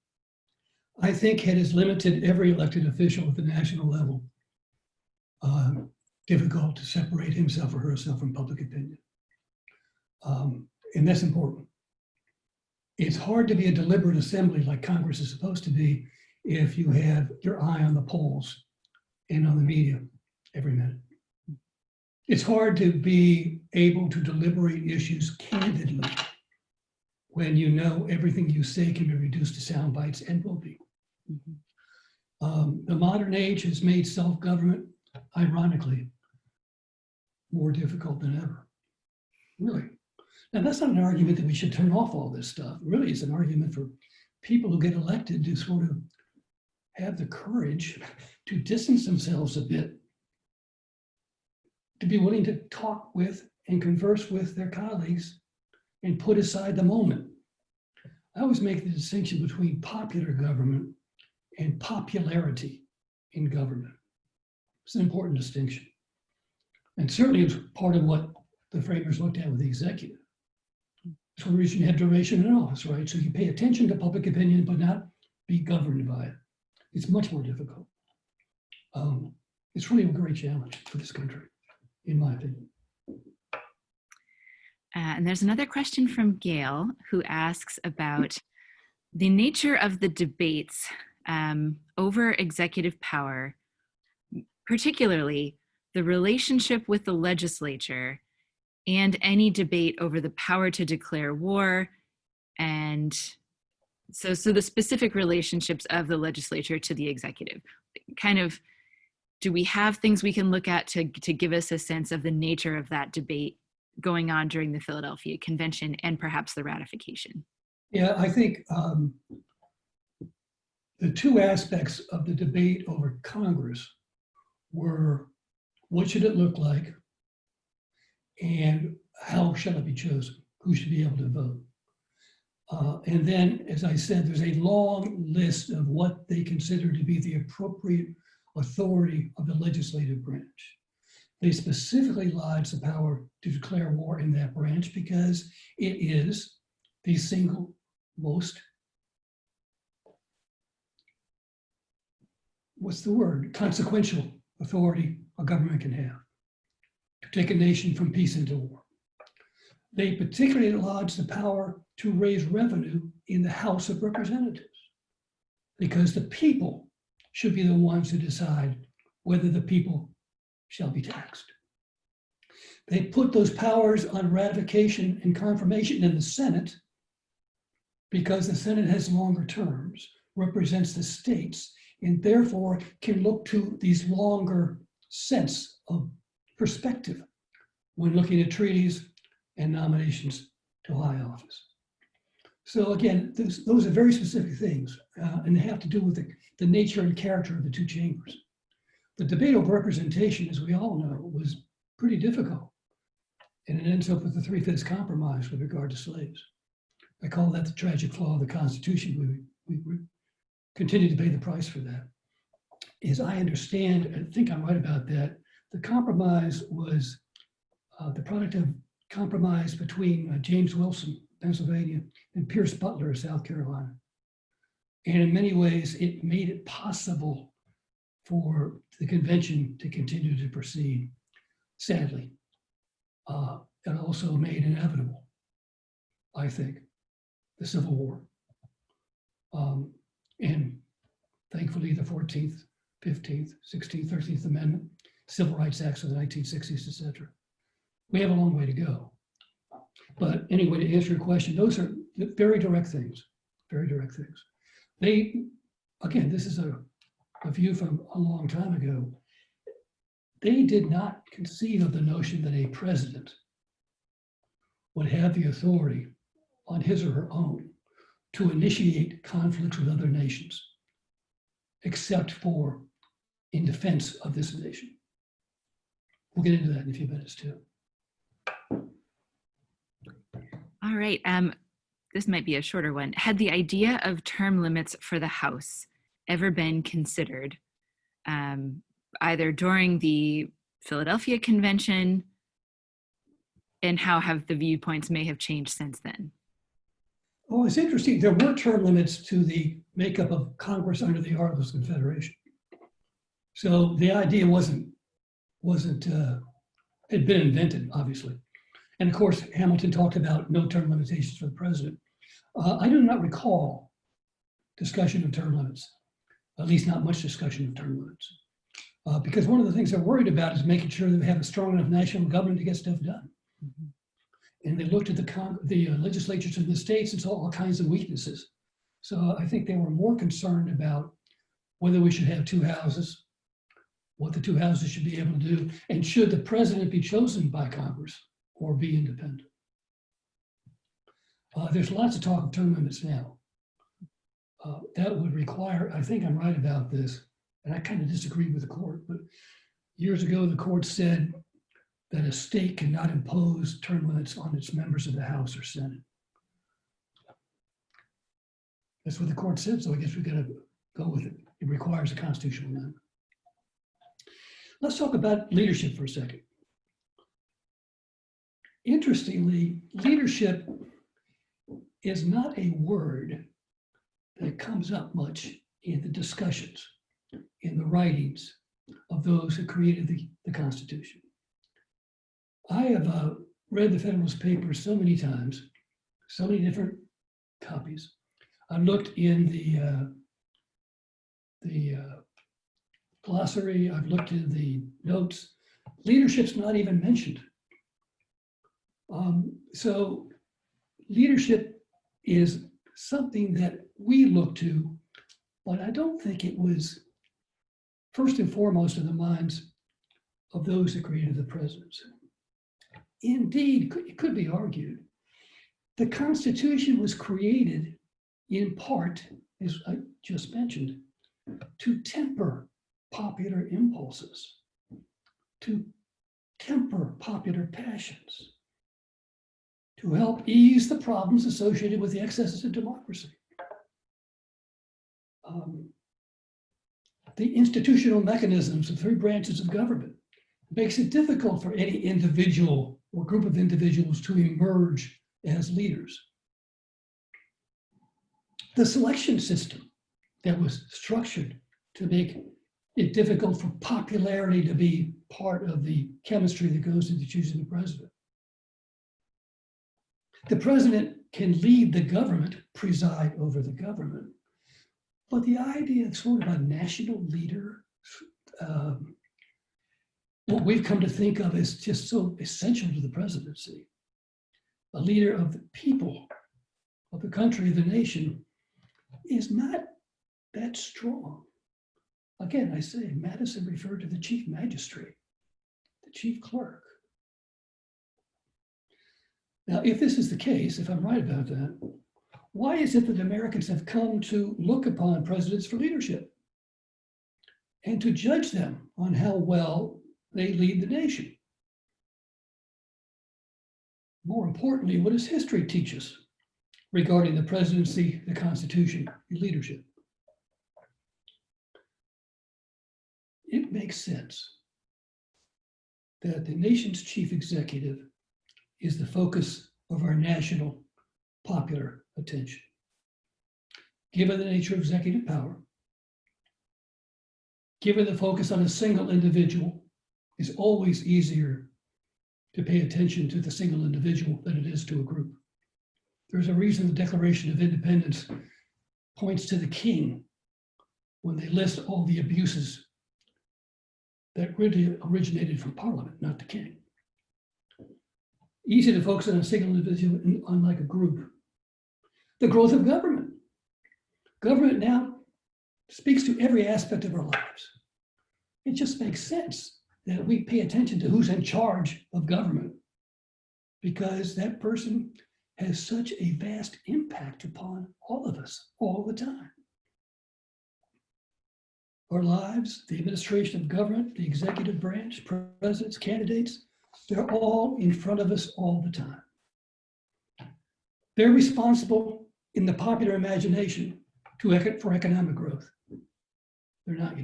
I think it has limited every elected official at the national level. Difficult to separate himself or herself from public opinion. And that's important. It's hard to be a deliberate assembly like Congress is supposed to be if you have your eye on the polls and on the media every minute. It's hard to be able to deliberate issues candidly when you know everything you say can be reduced to sound bites and will be. The modern age has made self-government, ironically, more difficult than ever. Really. Now, that's not an argument that we should turn off all this stuff. Really, it's an argument for people who get elected to sort of have the courage to distance themselves a bit, to be willing to talk with and converse with their colleagues and put aside the moment. I always make the distinction between popular government and popularity in government. It's an important distinction. And certainly it's part of what the framers looked at with the executive. That's one reason you have duration in office, right? So you pay attention to public opinion, but not be governed by it. It's much more difficult. It's really a great challenge for this country, in my opinion. And there's another question from Gail who asks about the nature of the debates over executive power, particularly the relationship with the legislature and any debate over the power to declare war. And so the specific relationships of the legislature to the executive. Kind of, do we have things we can look at to give us a sense of the nature of that debate going on during the Philadelphia Convention and perhaps the ratification? Yeah, I think the two aspects of the debate over Congress were what should it look like and how shall it be chosen? Who should be able to vote? And then, as I said, there's a long list of what they consider to be the appropriate authority of the legislative branch. They specifically lodge the power to declare war in that branch because it is the single most, consequential authority a government can have to take a nation from peace into war. They particularly lodged the power to raise revenue in the House of Representatives, because the people should be the ones who decide whether the people shall be taxed. They put those powers on ratification and confirmation in the Senate, because the Senate has longer terms, represents the states, and therefore can look to these longer sets of perspective when looking at treaties and nominations to high office. So again, those are very specific things, and they have to do with the nature and character of the two chambers. The debate over representation, as we all know, was pretty difficult, and it ends up with the 3/5 compromise with regard to slaves. I call that the tragic flaw of the Constitution. We continue to pay the price for that. As I understand, I think I'm right about that, the compromise was the product of compromise between James Wilson, Pennsylvania, and Pierce Butler of South Carolina. And in many ways, it made it possible for the convention to continue to proceed. Sadly, it also made inevitable, I think, the Civil War. And thankfully, the 14th, 15th, 16th, 13th Amendment, Civil Rights Acts of the 1960s, et cetera. We have a long way to go. But anyway, to answer your question, those are very direct things, very direct things. They, again, this is a view from a long time ago. They did not conceive of the notion that a president would have the authority on his or her own to initiate conflicts with other nations, except for in defense of this nation. We'll get into that in a few minutes too. All right, this might be a shorter one. Had the idea of term limits for the House ever been considered, either during the Philadelphia Convention, and how have the viewpoints may have changed since then? Oh, it's interesting. There were term limits to the makeup of Congress under the Articles of Confederation. So the idea had been invented, obviously. And of course, Hamilton talked about no term limitations for the president. I do not recall discussion of term limits, at least not much discussion of term limits. Because one of the things they're worried about is making sure that we have a strong enough national government to get stuff done. Mm-hmm. And they looked at the legislatures in the states and saw all kinds of weaknesses. So I think they were more concerned about whether we should have two houses, what the two houses should be able to do, and should the president be chosen by Congress or be independent. There's lots of talk of term limits now. That would require, I think I'm right about this, and I kind of disagree with the court, but years ago the court said that a state cannot impose term limits on its members of the House or Senate. That's what the court said, so I guess we gotta go with it. It requires a constitutional amendment. Let's talk about leadership for a second. Interestingly, leadership is not a word that comes up much in the discussions, in the writings of those who created the Constitution. I have read the Federalist Papers so many times, so many different copies. I've looked in the glossary, I've looked in the notes. Leadership's not even mentioned. So leadership is something that we look to, but I don't think it was first and foremost in the minds of those who created the presidency. Indeed, it could be argued, the Constitution was created in part, as I just mentioned, to temper popular impulses, to temper popular passions, to help ease the problems associated with the excesses of democracy. The institutional mechanisms of three branches of government makes it difficult for any individual or group of individuals to emerge as leaders. The selection system that was structured to make it difficult for popularity to be part of the chemistry that goes into choosing the president. The president can lead the government, preside over the government. But the idea of sort of a national leader, what we've come to think of is just so essential to the presidency. A leader of the people, of the country, of the nation, is not that strong. Again, I say, Madison referred to the chief magistrate, the chief clerk. Now, if this is the case, if I'm right about that, why is it that Americans have come to look upon presidents for leadership and to judge them on how well they lead the nation? More importantly, what does history teach us regarding the presidency, the Constitution, and leadership? It makes sense that the nation's chief executive is the focus of our national popular attention. Given the nature of executive power, given the focus on a single individual, it's always easier to pay attention to the single individual than it is to a group. There's a reason the Declaration of Independence points to the king when they list all the abuses that really originated from Parliament, not the king. Easy to focus on a single individual, unlike a group. The growth of government. Government now speaks to every aspect of our lives. It just makes sense that we pay attention to who's in charge of government, because that person has such a vast impact upon all of us all the time. Our lives, the administration of government, the executive branch, presidents, candidates, they're all in front of us all the time. They're responsible in the popular imagination for economic growth. They're not,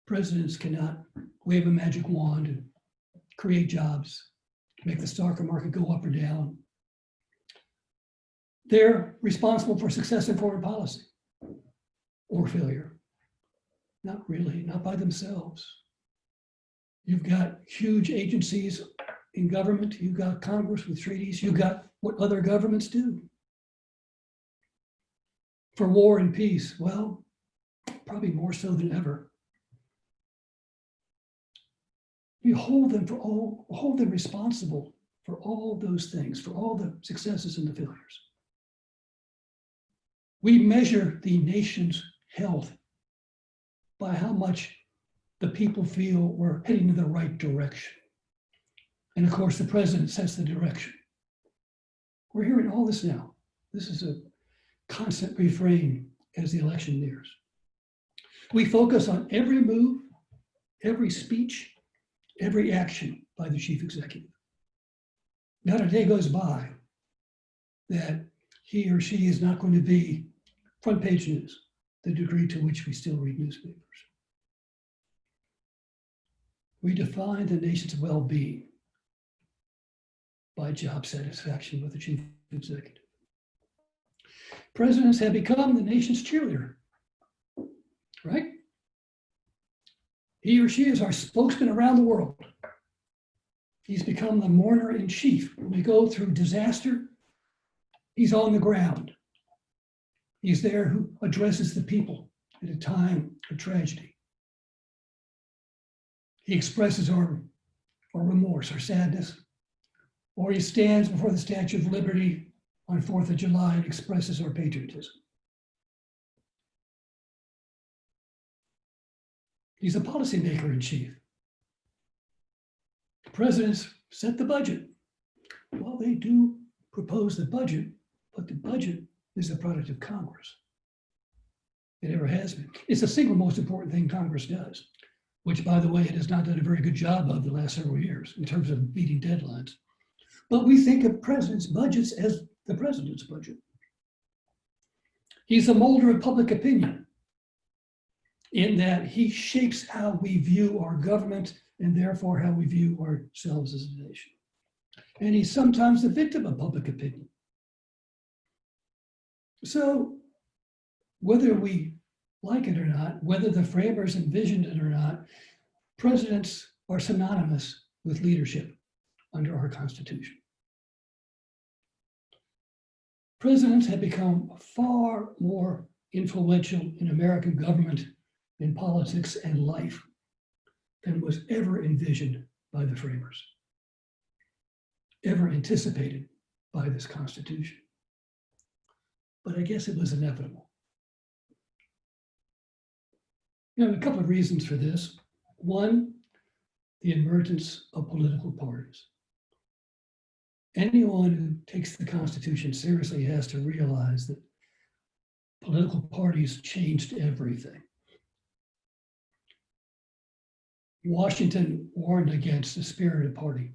Presidents cannot wave a magic wand and create jobs, make the stock market go up or down. They're responsible for success in foreign policy or failure. Not really, not by themselves. You've got huge agencies in government, you've got Congress with treaties, you've got what other governments do. For war and peace, well, probably more so than ever. We hold them responsible for all those things, for all the successes and the failures. We measure the nation's health by how much the people feel we're heading in the right direction. And of course, the president sets the direction. We're hearing all this now. This is a constant refrain as the election nears. We focus on every move, every speech, every action by the chief executive. Not a day goes by that he or she is not going to be front page news, the degree to which we still read newspapers. We define the nation's well-being by job satisfaction with the chief executive. Presidents have become the nation's cheerleader, right? He or she is our spokesman around the world. He's become the mourner in chief. When we go through disaster, he's on the ground. He's there who addresses the people at a time of tragedy. He expresses our remorse, our sadness, or he stands before the Statue of Liberty on 4th of July and expresses our patriotism. He's a policymaker in chief. Presidents set the budget. Well, they do propose the budget, but the budget is the product of Congress. It ever has been. It's the single most important thing Congress does, which, by the way, it has not done a very good job of the last several years in terms of meeting deadlines. But we think of presidents' budgets as the president's budget. He's the molder of public opinion in that he shapes how we view our government and therefore how we view ourselves as a nation. And he's sometimes the victim of public opinion. So whether we like it or not, whether the framers envisioned it or not, presidents are synonymous with leadership under our Constitution. Presidents have become far more influential in American government, in politics and life than was ever envisioned by the framers, ever anticipated by this Constitution. But I guess it was inevitable. There are a couple of reasons for this. One, the emergence of political parties. Anyone who takes the Constitution seriously has to realize that political parties changed everything. Washington warned against the Spirited Party.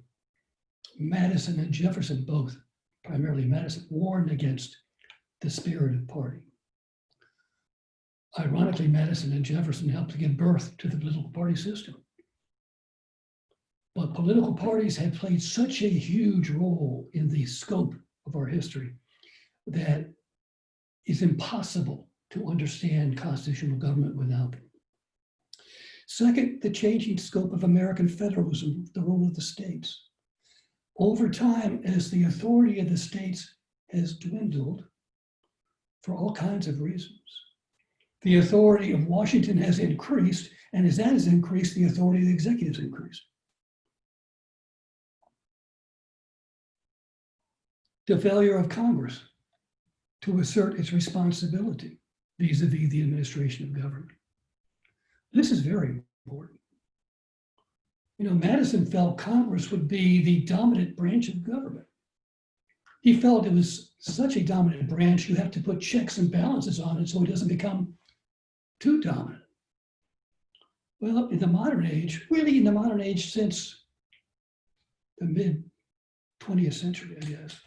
Madison and Jefferson both, primarily Madison, warned against the Spirited Party. Ironically, Madison and Jefferson helped to give birth to the political party system. But political parties have played such a huge role in the scope of our history that it's impossible to understand constitutional government without them. Second, the changing scope of American federalism, the role of the states. Over time, as the authority of the states has dwindled for all kinds of reasons, the authority of Washington has increased, and as that has increased, the authority of the executive has increased. The failure of Congress to assert its responsibility vis-a-vis the administration of government. This is very important. You know, Madison felt Congress would be the dominant branch of government. He felt it was such a dominant branch, you have to put checks and balances on it so it doesn't become too dominant. Well, in the modern age, really in the modern age since the mid-20th century, I guess,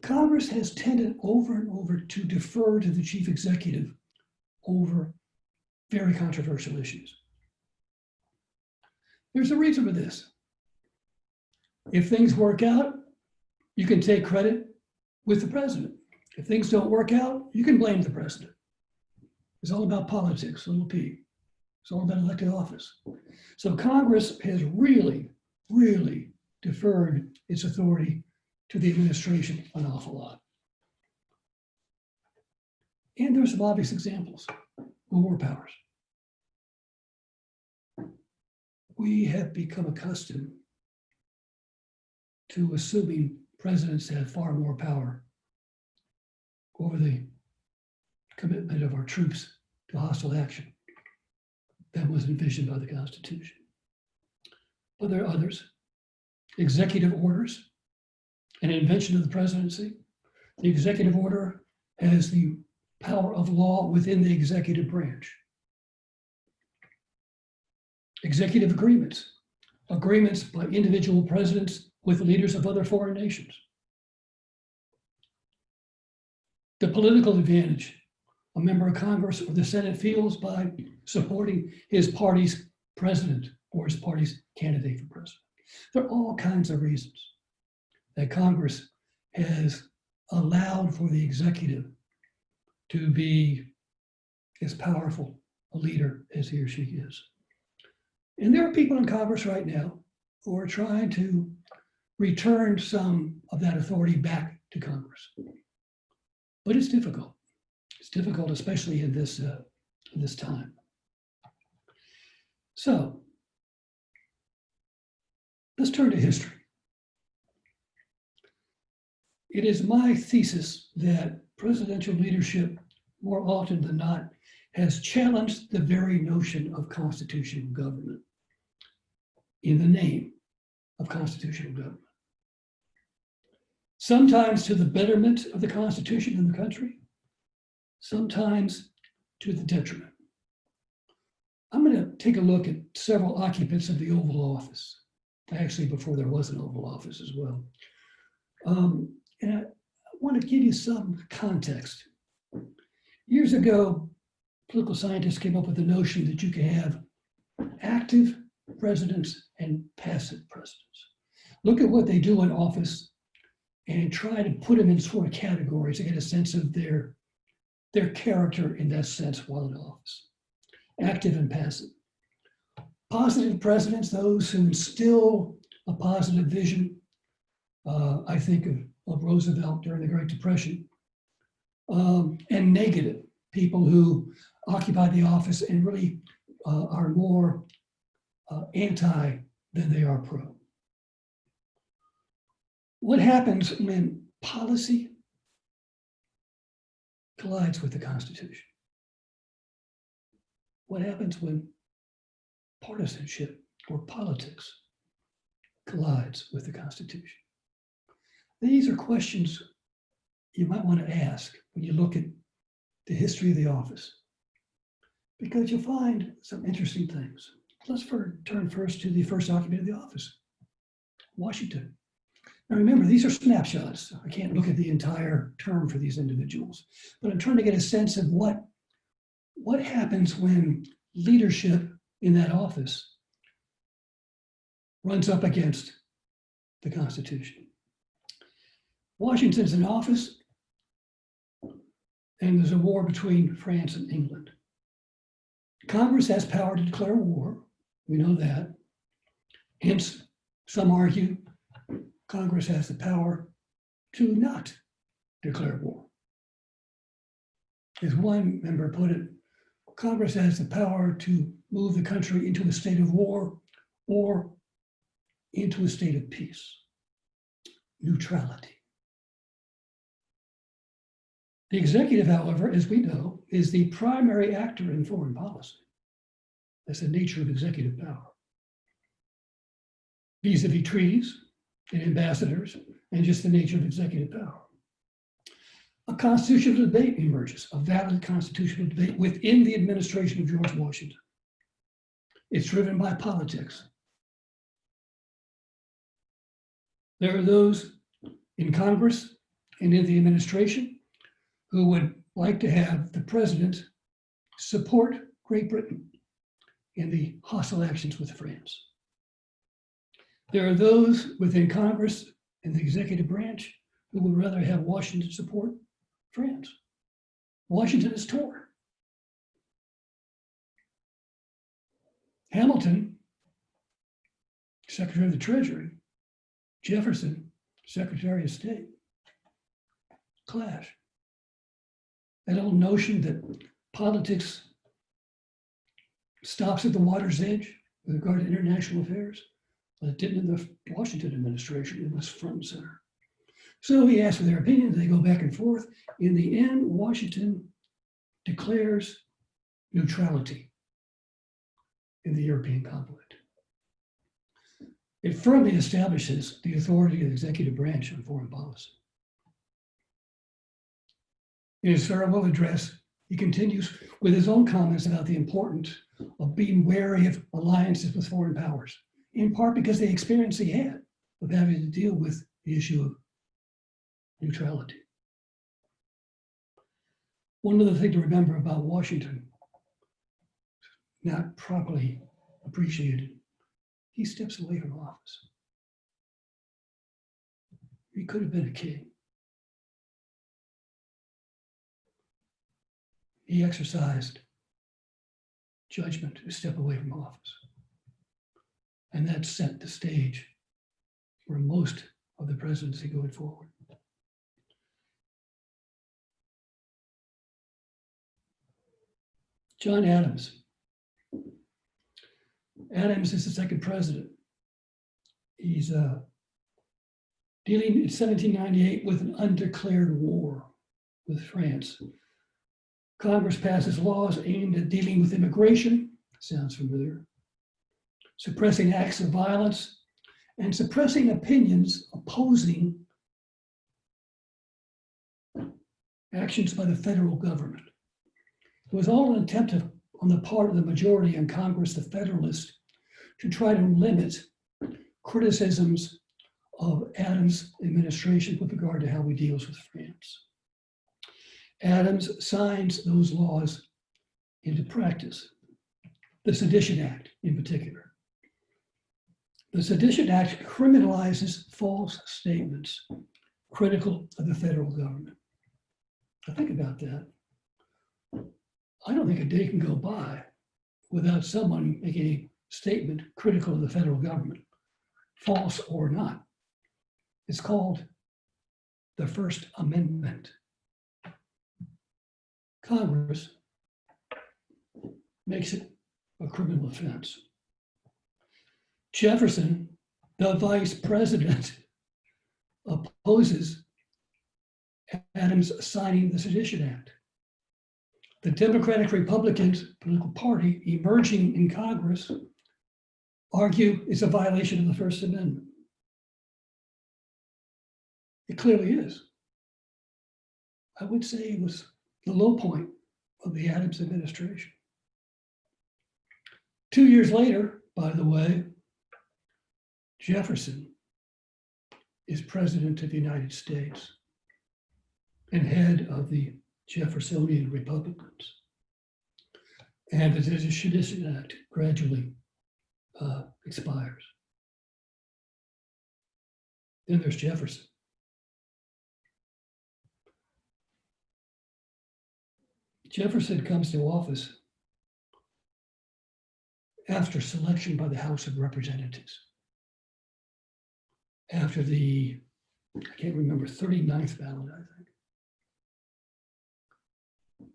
Congress has tended over and over to defer to the chief executive over very controversial issues. There's a reason for this. If things work out, you can take credit with the president. If things don't work out, you can blame the president. It's all about politics, little p. It's all about elected office. So Congress has really, really deferred its authority to the administration an awful lot. And there's some obvious examples. War powers. We have become accustomed to assuming presidents have far more power over the commitment of our troops to hostile action than was envisioned by the Constitution. But there are others. Executive orders, an invention of the presidency. The executive order has the power of law within the executive branch. Executive agreements, agreements by individual presidents with leaders of other foreign nations. The political advantage a member of Congress or the Senate feels by supporting his party's president or his party's candidate for president. There are all kinds of reasons that Congress has allowed for the executive to be as powerful a leader as he or she is. And there are people in Congress right now who are trying to return some of that authority back to Congress. But it's difficult. It's difficult, especially in this time. So let's turn to history. It is my thesis that presidential leadership, more often than not, has challenged the very notion of constitutional government in the name of constitutional government. Sometimes to the betterment of the Constitution and the country, sometimes to the detriment. I'm going to take a look at several occupants of the Oval Office, actually before there was an Oval Office as well. And I want to give you some context. Years ago, political scientists came up with the notion that you can have active presidents and passive presidents. Look at what they do in office and try to put them in sort of categories to get a sense of their character in that sense while in office. Active and passive. Positive presidents, those who instill a positive vision. I think of of Roosevelt during the Great Depression, and negative, people who occupy the office and really are more anti than they are pro. What happens when policy collides with the Constitution? What happens when partisanship or politics collides with the Constitution? These are questions you might want to ask when you look at the history of the office, because you'll find some interesting things. Let's turn first to the first occupant of the office, Washington. Now remember, these are snapshots. I can't look at the entire term for these individuals, but I'm trying to get a sense of what happens when leadership in that office runs up against the Constitution. Washington's in office, and there's a war between France and England. Congress has power to declare war. We know that. Hence, some argue Congress has the power to not declare war. As one member put it, Congress has the power to move the country into a state of war or into a state of peace, neutrality. The executive, however, as we know, is the primary actor in foreign policy. That's the nature of executive power. Vis-a-vis treaties and ambassadors, and just the nature of executive power. A constitutional debate emerges, a valid constitutional debate within the administration of George Washington. It's driven by politics. There are those in Congress and in the administration who would like to have the president support Great Britain in the hostile actions with France. There are those within Congress and the executive branch who would rather have Washington support France. Washington is torn. Hamilton, Secretary of the Treasury, Jefferson, Secretary of State, clash. That old notion that politics stops at the water's edge with regard to international affairs, but it didn't in the Washington administration. It was front and center. So he asked for their opinions. They go back and forth. In the end, Washington declares neutrality in the European conflict. It firmly establishes the authority of the executive branch on foreign policy. In his farewell address, he continues with his own comments about the importance of being wary of alliances with foreign powers, in part because of the experience he had of having to deal with the issue of neutrality. One other thing to remember about Washington, not properly appreciated, he steps away from office. He could have been a king. He exercised judgment to step away from office. And that set the stage for most of the presidency going forward. John Adams. Adams is the second president. He's dealing in 1798 with an undeclared war with France. Congress passes laws aimed at dealing with immigration, sounds familiar, suppressing acts of violence, and suppressing opinions opposing actions by the federal government. It was all an attempt on the part of the majority in Congress, the Federalists, to try to limit criticisms of Adams' administration with regard to how he deals with France. Adams signs those laws into practice, the Sedition Act in particular. The Sedition Act criminalizes false statements critical of the federal government. Now think about that. I don't think a day can go by without someone making a statement critical of the federal government, false or not. It's called the First Amendment. Congress makes it a criminal offense. Jefferson, the vice president, opposes Adams signing the Sedition Act. The Democratic Republicans political party emerging in Congress argue it's a violation of the First Amendment. It clearly is. I would say it was the low point of the Adams administration. 2 years later, by the way, Jefferson is president of the United States and head of the Jeffersonian Republicans. And the Sedition Act gradually expires. Then there's Jefferson. Jefferson comes to office after selection by the House of Representatives. After the, I can't remember, 39th ballot, I think.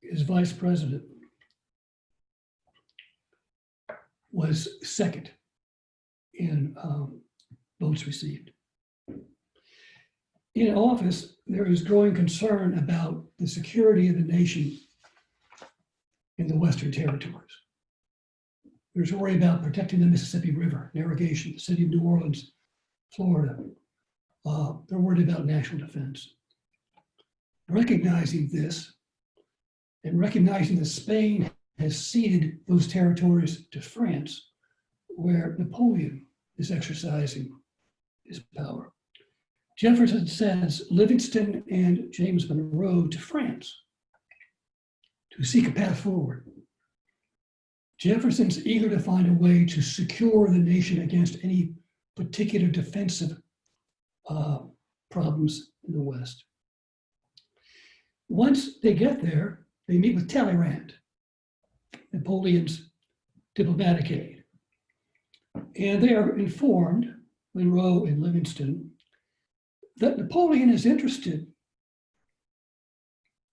His vice president was second in votes received. In office, there is growing concern about the security of the nation in the Western territories. There's worry about protecting the Mississippi River, irrigation, the city of New Orleans, Florida. They're worried about national defense. Recognizing this, and recognizing that Spain has ceded those territories to France, where Napoleon is exercising his power, Jefferson sends Livingston and James Monroe to France to seek a path forward. Jefferson's eager to find a way to secure the nation against any particular defensive problems in the West. Once they get there, they meet with Talleyrand, Napoleon's diplomatic aide. And they are informed, Monroe and Livingston, that Napoleon is interested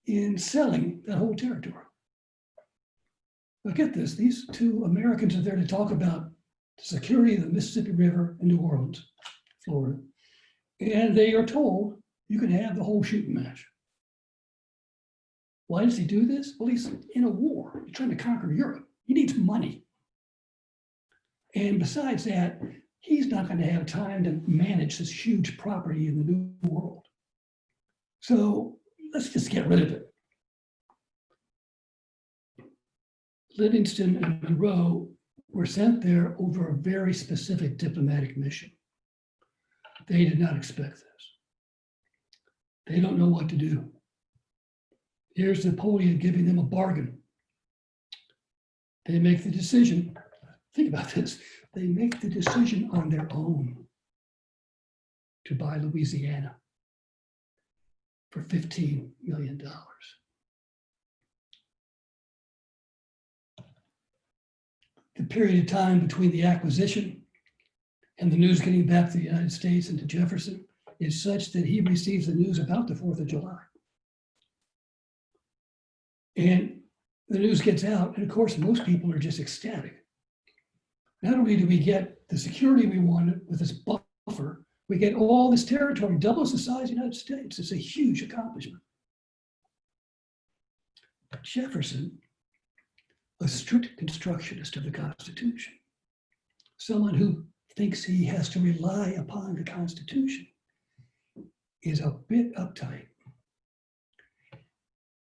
in selling that whole territory. Now get this, these two Americans are there to talk about the security of the Mississippi River in New Orleans, Florida. And they are told, you can have the whole shooting match. Why does he do this? Well, he's in a war. He's trying to conquer Europe. He needs money. And besides that, he's not going to have time to manage this huge property in the New World. So let's just get rid of it. Livingston and Monroe were sent there over a very specific diplomatic mission. They did not expect this. They don't know what to do. Here's Napoleon giving them a bargain. They make the decision. Think about this. They make the decision on their own to buy Louisiana for $15 million. The period of time between the acquisition and the news getting back to the United States and to Jefferson is such that he receives the news about the 4th of July. And the news gets out, and of course, most people are just ecstatic. Not only do we get the security we wanted with this buffer, we get all this territory, doubles the size of the United States. It's a huge accomplishment. Jefferson, a strict constructionist of the Constitution, someone who thinks he has to rely upon the Constitution, is a bit uptight.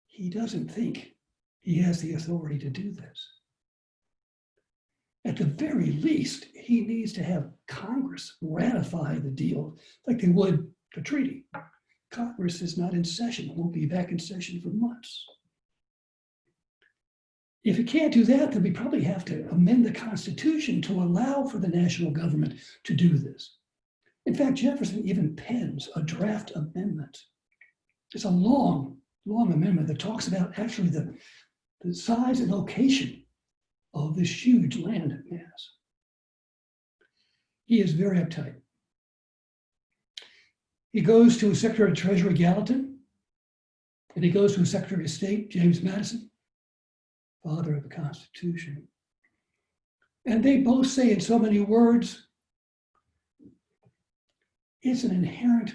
He doesn't think he has the authority to do this. At the very least, he needs to have Congress ratify the deal like they would a treaty. Congress is not in session, won't be back in session for months. If it can't do that, then we probably have to amend the Constitution to allow for the national government to do this. In fact, Jefferson even pens a draft amendment. It's a long amendment that talks about actually the size and location of this huge land mass. He is very uptight. He goes to Secretary of Treasury Gallatin, and he goes to Secretary of State James Madison, father of the Constitution. And they both say in so many words, it's an inherent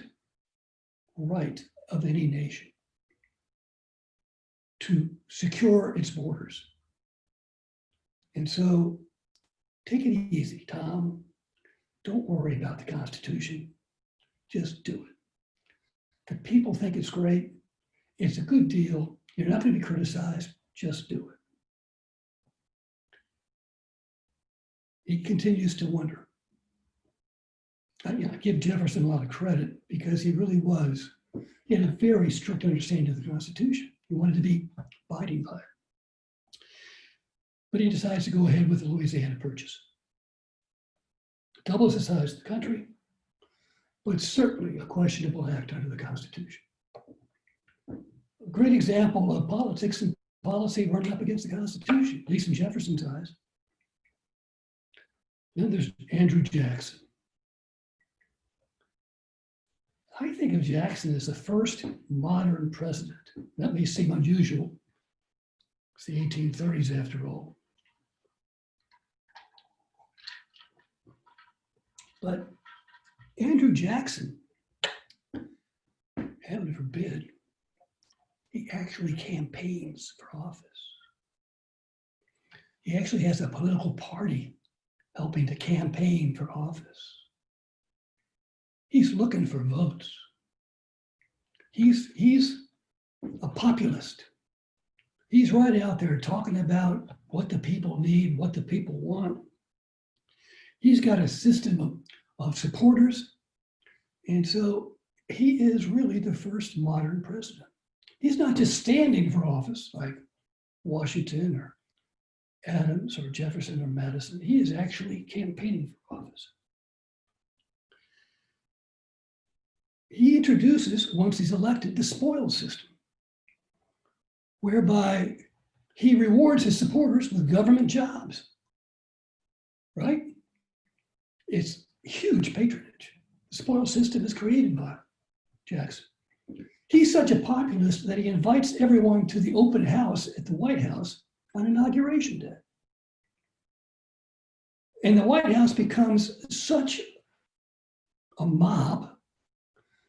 right of any nation to secure its borders. And so take it easy, Tom. Don't worry about the Constitution. Just do it. The people think it's great. It's a good deal. You're not going to be criticized. Just do it. He continues to wonder. I give Jefferson a lot of credit because he really was. He had a very strict understanding of the Constitution. He wanted to be abiding by it. But he decides to go ahead with the Louisiana Purchase. Doubles the size of the country, but certainly a questionable act under the Constitution. A great example of politics and policy running up against the Constitution, at least in Jefferson's eyes. Then there's Andrew Jackson. I think of Jackson as the first modern president. That may seem unusual. It's the 1830s after all. But Andrew Jackson, heaven forbid, he actually campaigns for office. He actually has a political party helping to campaign for office. He's looking for votes. He's a populist. He's right out there talking about what the people need, what the people want. He's got a system of supporters. And so he is really the first modern president. He's not just standing for office like Washington or Adams or Jefferson or Madison. He is actually campaigning for office. He introduces, once he's elected, the spoils system, whereby he rewards his supporters with government jobs, right? It's huge patronage. The spoils system is created by Jackson. He's such a populist that he invites everyone to the open house at the White House on Inauguration Day. And the White House becomes such a mob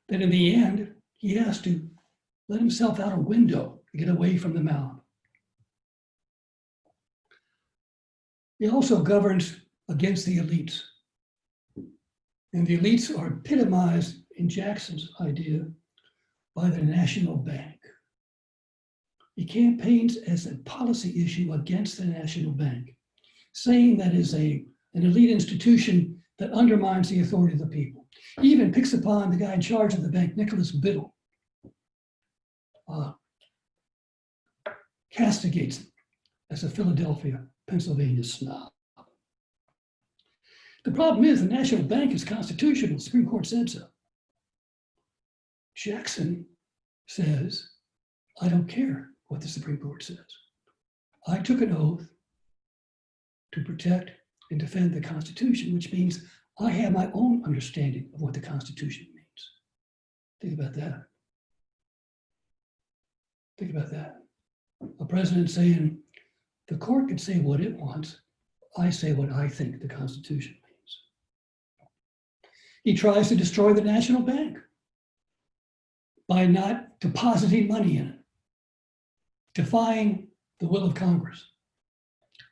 that in the end, he has to let himself out a window to get away from the mob. He also governs against the elites. And the elites are epitomized in Jackson's idea by the National Bank. He campaigns as a policy issue against the National Bank, saying that is an elite institution that undermines the authority of the people. He even picks upon the guy in charge of the bank, Nicholas Biddle, castigates him as a Philadelphia, Pennsylvania snob. The problem is the National Bank is constitutional. The Supreme Court said so. Jackson says, I don't care what the Supreme Court says. I took an oath to protect and defend the Constitution, which means I have my own understanding of what the Constitution means. Think about that. Think about that. A president saying, the court can say what it wants. I say what I think the Constitution means. He tries to destroy the National Bank by not depositing money in it, defying the will of Congress.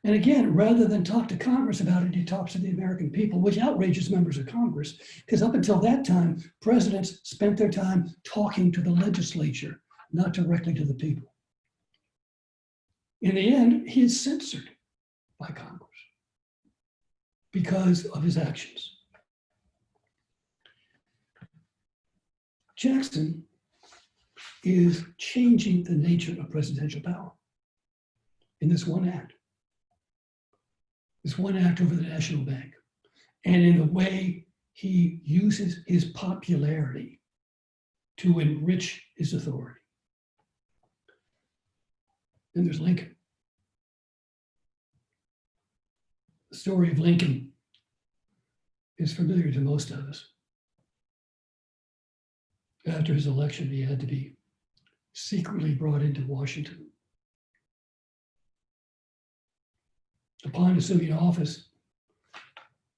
And again, rather than talk to Congress about it, he talks to the American people, which outrages members of Congress, because up until that time, presidents spent their time talking to the legislature, not directly to the people. In the end, he is censored by Congress because of his actions. Jackson is changing the nature of presidential power in this one act. This one act over the National Bank, and in the way he uses his popularity to enrich his authority. Then there's Lincoln. The story of Lincoln is familiar to most of us. After his election, he had to be secretly brought into Washington. Upon assuming office,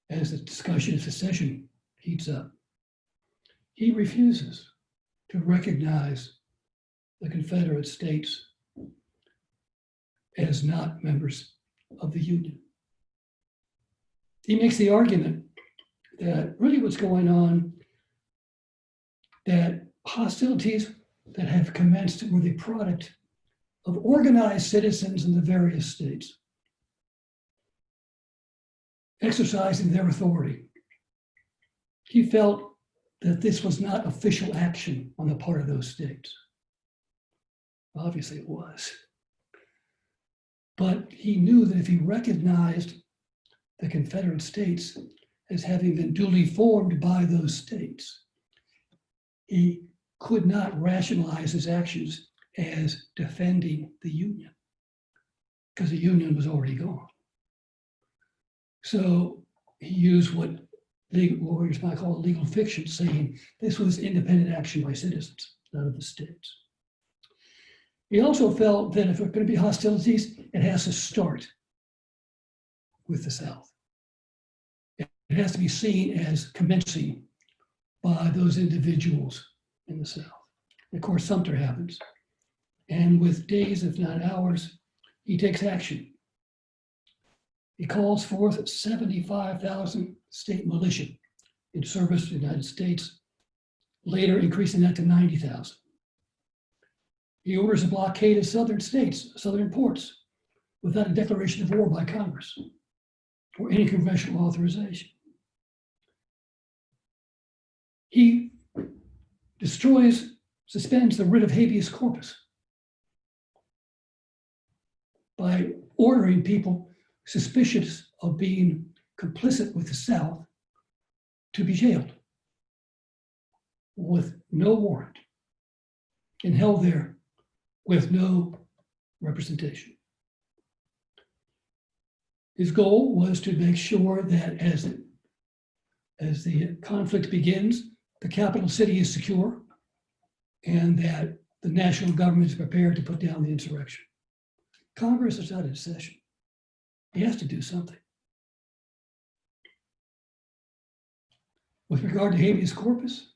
as the discussion of secession heats up, he refuses to recognize the Confederate States as not members of the Union. He makes the argument that really what's going on, that hostilities that have commenced were the product of organized citizens in the various states, exercising their authority. He felt that this was not official action on the part of those states. Obviously it was. But he knew that if he recognized the Confederate States as having been duly formed by those states, he could not rationalize his actions as defending the Union, because the Union was already gone. So he used what legal lawyers might call legal fiction, saying this was independent action by citizens, not of the states. He also felt that if there are going to be hostilities, it has to start with the South. It has to be seen as commencing by those individuals in the South. Of course, Sumter happens. And with days, if not hours, he takes action. He calls forth 75,000 state militia in service to the United States, later increasing that to 90,000. He orders a blockade of southern states, southern ports, without a declaration of war by Congress or any congressional authorization. He suspends the writ of habeas corpus by ordering people suspicious of being complicit with the South to be jailed with no warrant and held there with no representation. His goal was to make sure that as the conflict begins, the capital city is secure and that the national government is prepared to put down the insurrection. Congress is not in session. He has to do something. With regard to habeas corpus,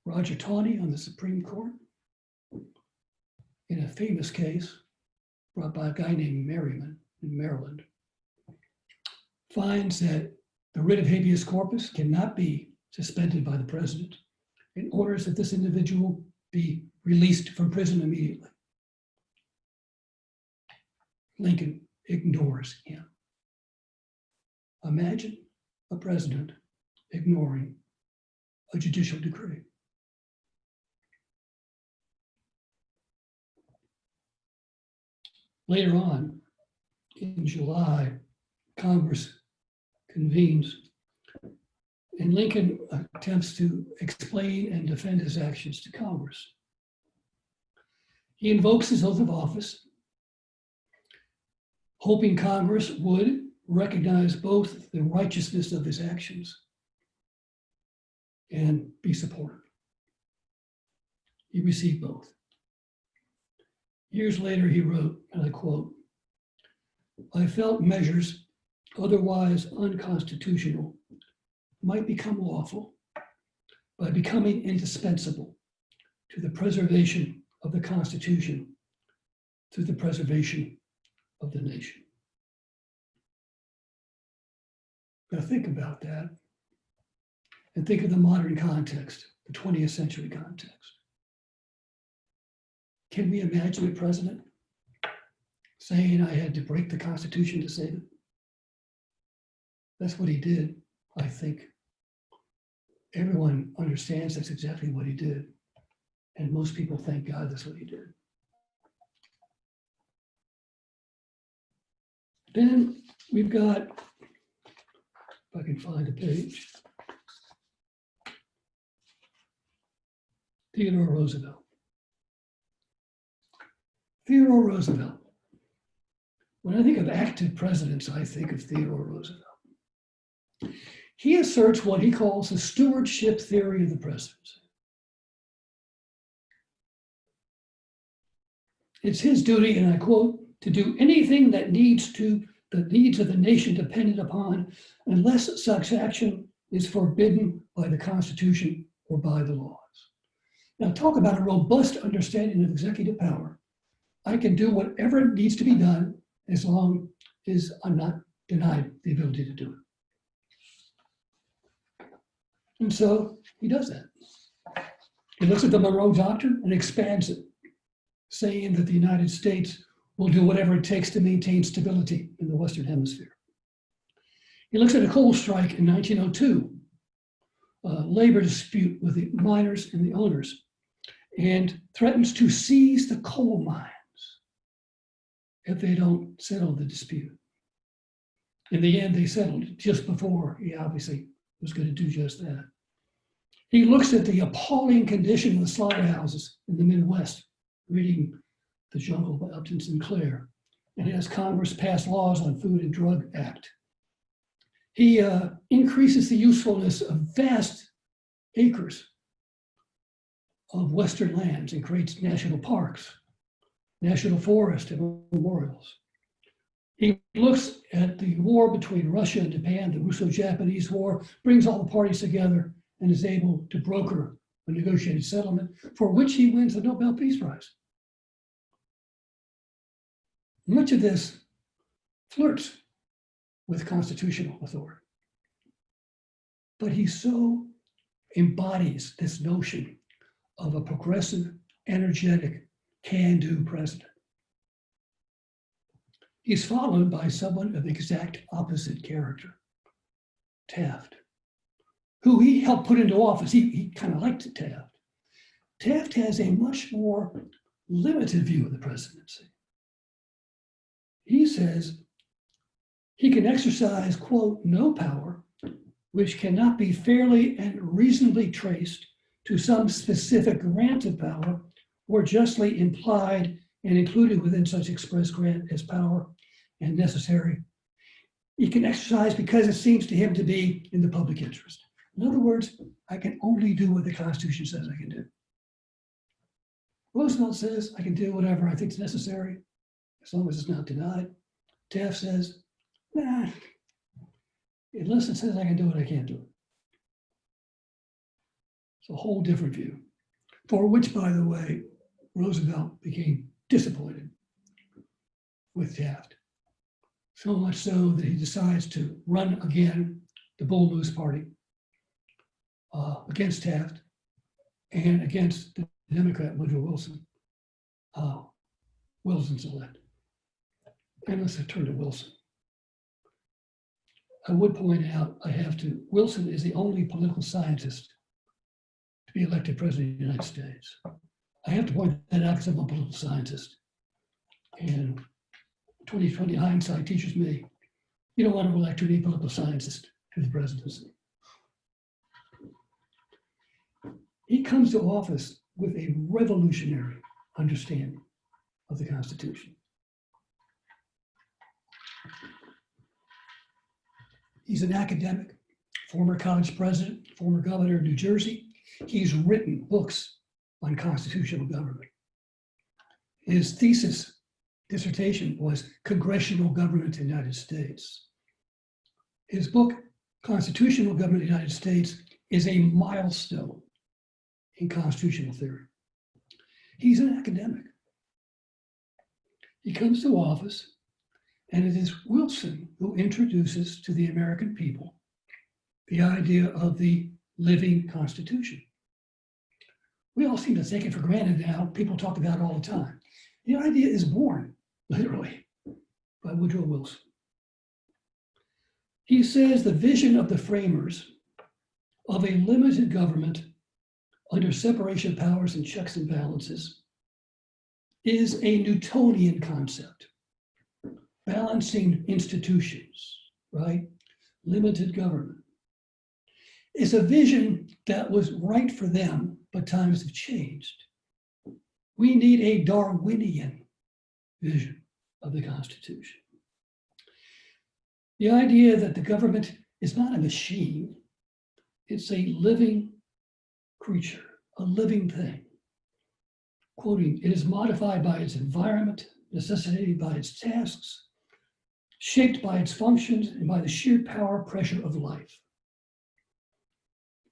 Roger Taney on the Supreme Court, in a famous case brought by a guy named Merriman in Maryland, finds that the writ of habeas corpus cannot be suspended by the president and orders that this individual be released from prison immediately. Lincoln ignores him. Imagine a president ignoring a judicial decree. Later on, in July, Congress convenes, and Lincoln attempts to explain and defend his actions to Congress. He invokes his oath of office, hoping Congress would recognize both the righteousness of his actions and be supportive. He received both. Years later, he wrote, and I quote, "I felt measures otherwise unconstitutional might become lawful by becoming indispensable to the preservation of the Constitution through the preservation of the nation." Now think about that and think of the modern context, the 20th century context. Can we imagine a president saying I had to break the Constitution to save it? That's what he did. I think everyone understands that's exactly what he did. And most people thank God that's what he did. Then we've got, if I can find a page, Theodore Roosevelt. Theodore Roosevelt. When I think of active presidents, I think of Theodore Roosevelt. He asserts what he calls the stewardship theory of the presidency. It's his duty, and I quote, to do anything that the needs of the nation dependent upon, unless such action is forbidden by the Constitution or by the laws. Now, talk about a robust understanding of executive power. I can do whatever needs to be done as long as I'm not denied the ability to do it. And so he does that. He looks at the Monroe Doctrine and expands it, saying that the United States will do whatever it takes to maintain stability in the Western Hemisphere. He looks at a coal strike in 1902, a labor dispute with the miners and the owners, and threatens to seize the coal mines if they don't settle the dispute. In the end, they settled just before he obviously was going to do just that. He looks at the appalling condition of the slaughterhouses in the Midwest, reading The Jungle by Upton Sinclair, and has Congress pass laws on Food and Drug Act. He increases the usefulness of vast acres of Western lands and creates national parks, national forests, and memorials. He looks at the war between Russia and Japan, the Russo-Japanese War, brings all the parties together and is able to broker a negotiated settlement for which he wins the Nobel Peace Prize. Much of this flirts with constitutional authority, but he so embodies this notion of a progressive, energetic, can-do president. He's followed by someone of exact opposite character, Taft, who he helped put into office. He kind of liked Taft. Taft has a much more limited view of the presidency. He says he can exercise, quote, no power which cannot be fairly and reasonably traced to some specific grant of power or justly implied and included within such express grant as power and necessary. He can exercise because it seems to him to be in the public interest. In other words, I can only do what the Constitution says I can do. Roosevelt says I can do whatever I think is necessary, as long as it's not denied. Taft says, nah, unless it says I can do it, I can't do it. It's a whole different view, for which, by the way, Roosevelt became disappointed with Taft. So much so that he decides to run again the Bull Moose Party against Taft and against the Democrat Woodrow Wilson. Wilson's elected. And let's turn to Wilson. I would point out, Wilson is the only political scientist to be elected president of the United States. I have to point that out because I'm a political scientist. And 2020 hindsight teaches me, you don't want to elect any political scientist to the presidency. He comes to office with a revolutionary understanding of the Constitution. He's an academic, former college president, former governor of New Jersey. He's written books on constitutional government. His thesis dissertation was Congressional Government in the United States. His book, Constitutional Government in the United States, is a milestone in constitutional theory. He's an academic. He comes to office, and it is Wilson who introduces to the American people the idea of the living Constitution. We all seem to take it for granted now. People talk about it all the time. The idea is born, literally, by Woodrow Wilson. He says the vision of the framers of a limited government under separation of powers and checks and balances is a Newtonian concept, balancing institutions, right? Limited government. It's a vision that was right for them, but times have changed. We need a Darwinian vision of the Constitution. The idea that the government is not a machine. It's a living creature, a living thing. Quoting, it is modified by its environment, necessitated by its tasks, shaped by its functions, and by the sheer power pressure of life.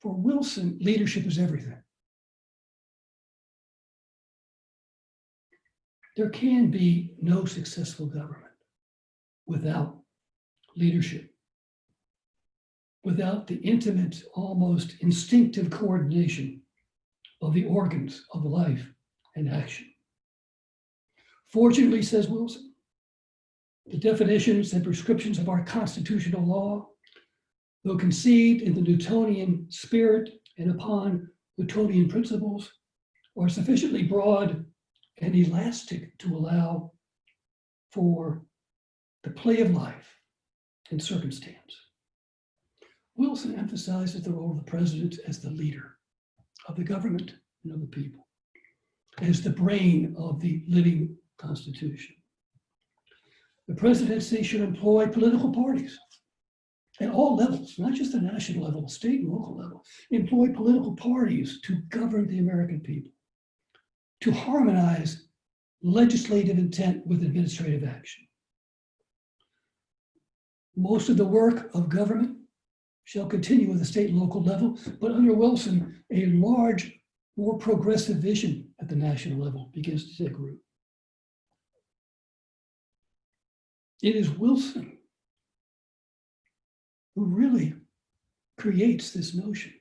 For Wilson, leadership is everything. There can be no successful government without leadership, without the intimate, almost instinctive coordination of the organs of life and action. Fortunately, says Wilson, the definitions and prescriptions of our constitutional law, though conceived in the Newtonian spirit and upon Newtonian principles, are sufficiently broad and elastic to allow for the play of life and circumstance. Wilson emphasizes the role of the president as the leader of the government and of the people, as the brain of the living Constitution. The presidency should employ political parties at all levels, not just the national level, state and local level, employ political parties to govern the American people, to harmonize legislative intent with administrative action. Most of the work of government shall continue at the state and local level, but under Wilson, a large, more progressive vision at the national level begins to take root. It is Wilson who really creates this notion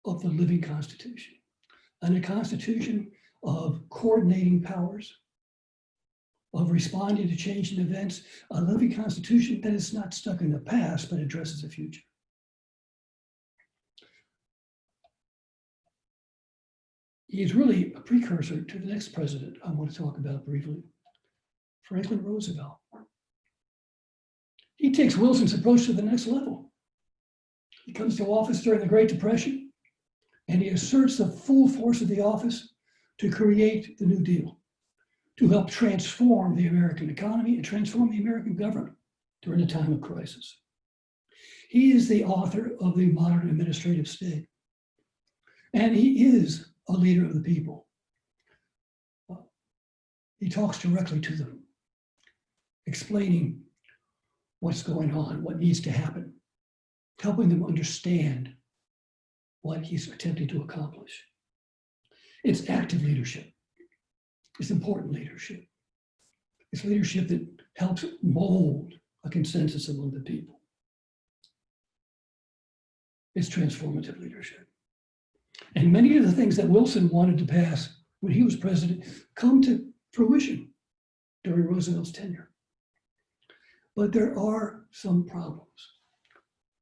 of the living Constitution, and a Constitution of coordinating powers, of responding to changing events, a living Constitution that is not stuck in the past, but addresses the future. He is really a precursor to the next president I want to talk about briefly, Franklin Roosevelt. He takes Wilson's approach to the next level. He comes to office during the Great Depression, and he asserts the full force of the office to create the New Deal, to help transform the American economy and transform the American government during a time of crisis. He is the author of the modern administrative state, and he is a leader of the people. He talks directly to them, explaining what's going on, what needs to happen, helping them understand what he's attempting to accomplish. It's active leadership. It's important leadership. It's leadership that helps mold a consensus among the people. It's transformative leadership. And many of the things that Wilson wanted to pass when he was president come to fruition during Roosevelt's tenure. But there are some problems.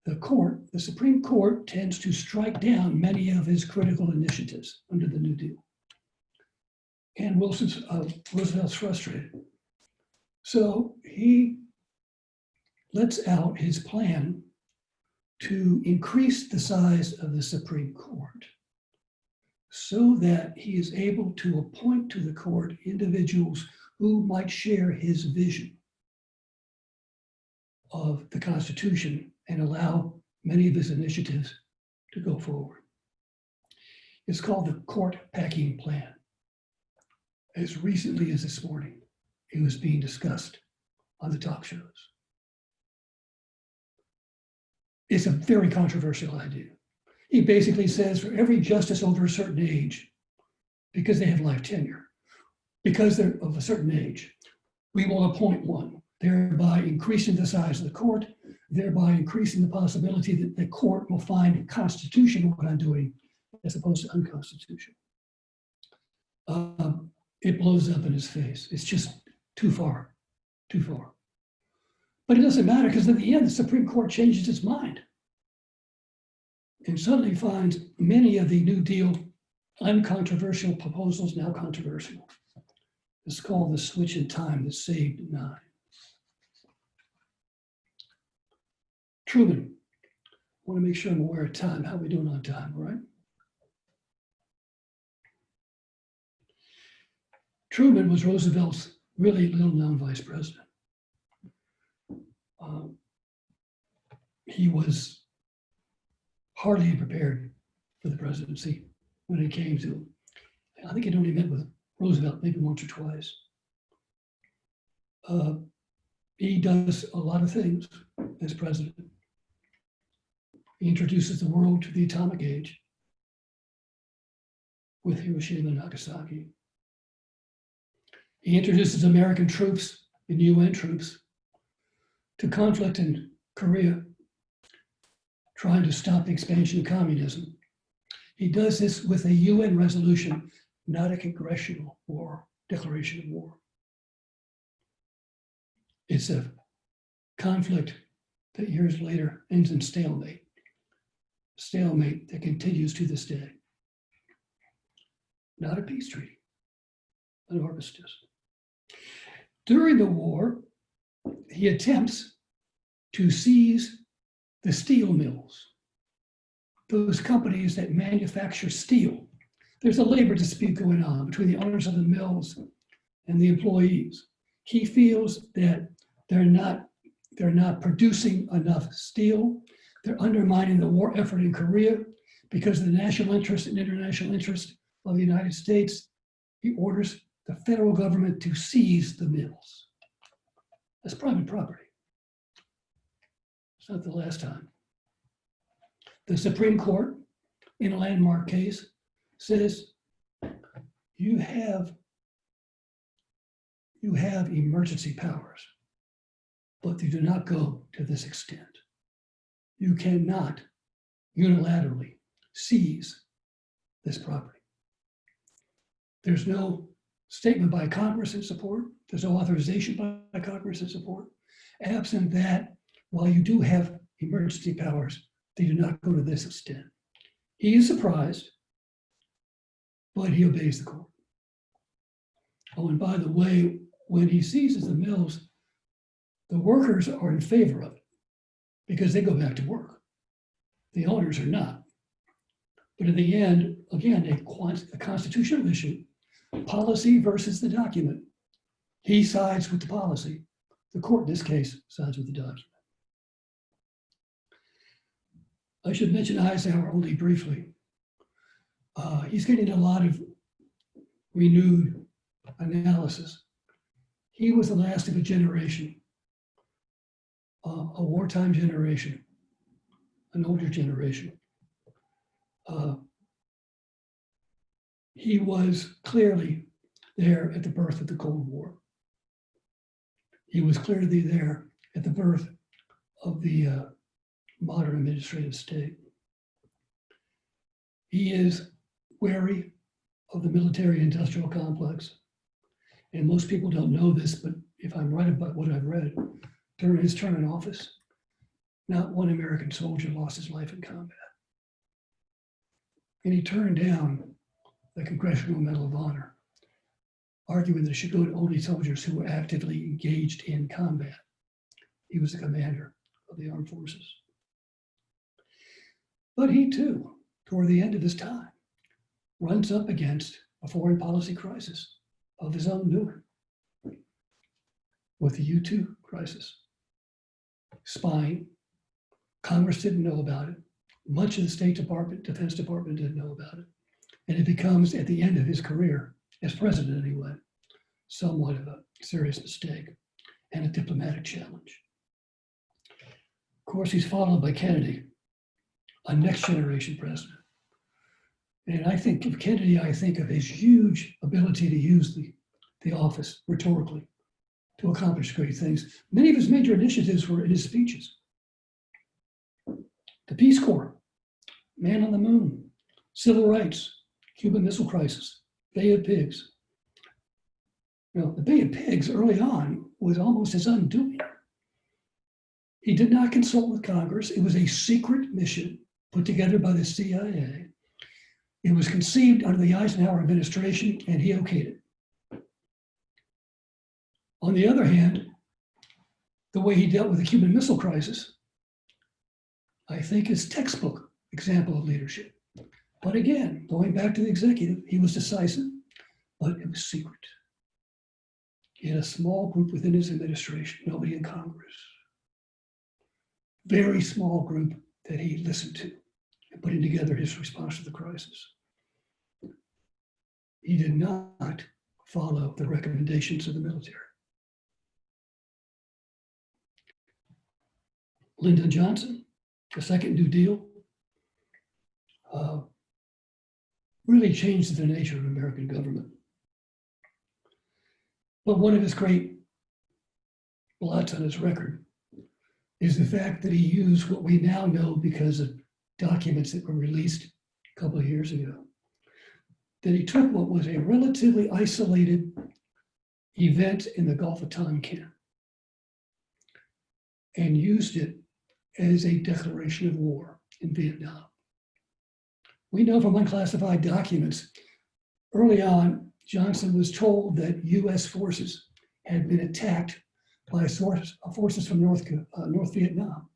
The Supreme Court tends to strike down many of his critical initiatives under the New Deal. And Roosevelt's frustrated. So he lets out his plan to increase the size of the Supreme Court so that he is able to appoint to the court individuals who might share his vision of the Constitution and allow many of his initiatives to go forward. It's called the Court Packing Plan. As recently as this morning, it was being discussed on the talk shows. It's a very controversial idea. He basically says for every justice over a certain age, because they have life tenure, because they're of a certain age, we will appoint one, thereby increasing the size of the court, thereby increasing the possibility that the court will find constitutional what I'm doing as opposed to unconstitutional. It blows up in his face. It's just too far, too far. But it doesn't matter because at the end, the Supreme Court changes its mind and suddenly finds many of the New Deal uncontroversial proposals now controversial. It's called the switch in time that saved 9. Truman, I want to make sure I'm aware of time. How are we doing on time, all right? Truman was Roosevelt's really little-known vice president. he was hardly prepared for the presidency when it came to, I think he'd only met with Roosevelt maybe once or twice. He does a lot of things as president. He introduces the world to the atomic age with Hiroshima and Nagasaki. He introduces American troops and UN troops to conflict in Korea, trying to stop the expansion of communism. He does this with a UN resolution, not a congressional war, declaration of war. It's a conflict that years later ends in stalemate that continues to this day. Not a peace treaty, an armistice. During the war, he attempts to seize the steel mills, those companies that manufacture steel. There's a labor dispute going on between the owners of the mills and the employees. He feels that they're not producing enough steel. They're undermining the war effort in Korea because of the national interest and international interest of the United States. He orders the federal government to seize the mills. That's private property. It's not the last time. The Supreme Court, in a landmark case, says you have emergency powers, but they do not go to this extent. You cannot unilaterally seize this property. There's no statement by Congress in support. There's no authorization by Congress in support. Absent that, while you do have emergency powers, they do not go to this extent. He is surprised, but he obeys the court. Oh, and by the way, when he seizes the mills, the workers are in favor of it because they go back to work. The owners are not. But in the end, again, a constitutional issue, policy versus the document. He sides with the policy. The court, in this case, sides with the document. I should mention Eisenhower only briefly. He's getting a lot of renewed analysis. He was the last of a generation, a wartime generation, an older generation. He was clearly there at the birth of the Cold War. He was clearly there at the birth of the modern administrative state. He is wary of the military-industrial complex. And most people don't know this, but if I'm right about what I've read, during his term in office, not one American soldier lost his life in combat. And he turned down the Congressional Medal of Honor, arguing that it should go to only soldiers who were actively engaged in combat. He was the commander of the armed forces. But he too, toward the end of his time, runs up against a foreign policy crisis of his own doing with the U-2 crisis. Spying, Congress didn't know about it. Much of the State Department, Defense Department didn't know about it. And it becomes, at the end of his career, as president anyway, somewhat of a serious mistake and a diplomatic challenge. Of course, he's followed by Kennedy, a next generation president. And I think of Kennedy, I think of his huge ability to use the office rhetorically to accomplish great things. Many of his major initiatives were in his speeches. The Peace Corps, Man on the Moon, Civil Rights, Cuban Missile Crisis, Bay of Pigs. The Bay of Pigs early on was almost his undoing. He did not consult with Congress. It was a secret mission put together by the CIA. It was conceived under the Eisenhower administration, and he okayed it. On the other hand, the way he dealt with the Cuban Missile Crisis, I think, is textbook example of leadership. But again, going back to the executive, he was decisive, but it was secret. He had a small group within his administration, nobody in Congress. very small group that he listened to in putting together his response to the crisis. He did not follow the recommendations of the military. Lyndon Johnson, the second New Deal, really changed the nature of American government. But one of his great blots on his record is the fact that he used what we now know because of documents that were released a couple of years ago, that he took what was a relatively isolated event in the Gulf of Tonkin and used it as a declaration of war in Vietnam. We know from unclassified documents, early on, Johnson was told that US forces had been attacked by forces from North Vietnam.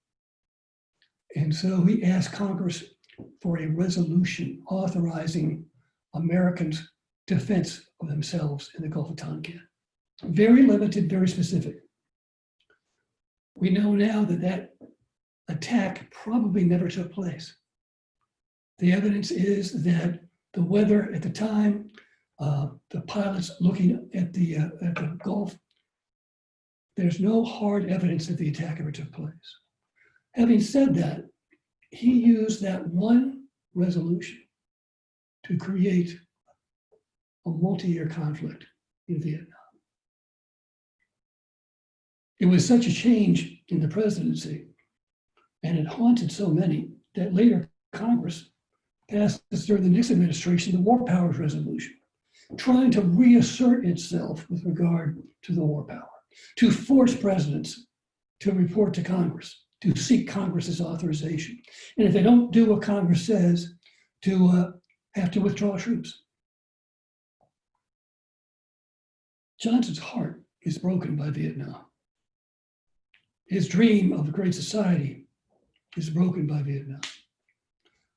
And so he asked Congress for a resolution authorizing Americans' defense of themselves in the Gulf of Tonkin. Very limited, very specific. We know now that that attack probably never took place. The evidence is that the weather at the time, the pilots looking at the Gulf, there's no hard evidence that the attack ever took place. Having said that, he used that one resolution to create a multi-year conflict in Vietnam. It was such a change in the presidency, and it haunted so many, that later Congress passed during the Nixon administration the War Powers Resolution, trying to reassert itself with regard to the war power, to force presidents to report to Congress, to seek Congress's authorization. And if they don't do what Congress says, to have to withdraw troops. Johnson's heart is broken by Vietnam. His dream of a great society is broken by Vietnam.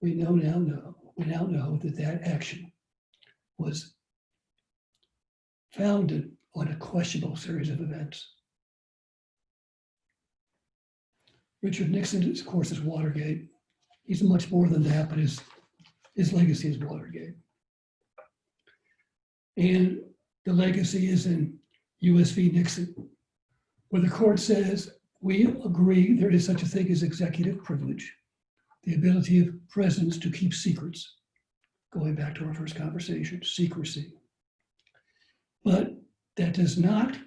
We now know that that action was founded on a questionable series of events. Richard Nixon, of course, is Watergate. He's much more than that, but his legacy is Watergate. And the legacy is in US v. Nixon, where the court says, we agree there is such a thing as executive privilege, the ability of presidents to keep secrets, going back to our first conversation, secrecy. But that does not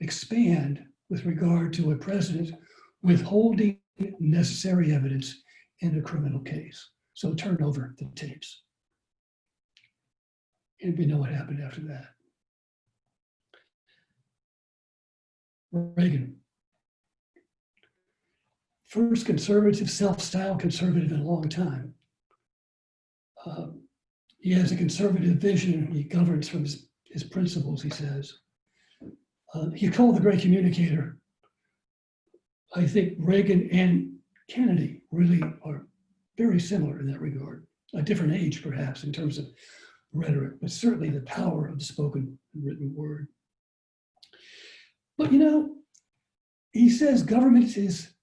expand with regard to a president withholding necessary evidence in a criminal case. So turn over the tapes. And we know what happened after that. Reagan. First conservative, self-styled conservative in a long time. He has a conservative vision. He governs from his principles, he says. He's called the great communicator. I think Reagan and Kennedy really are very similar in that regard. A different age, perhaps, in terms of rhetoric, but certainly the power of the spoken and written word. But he says government is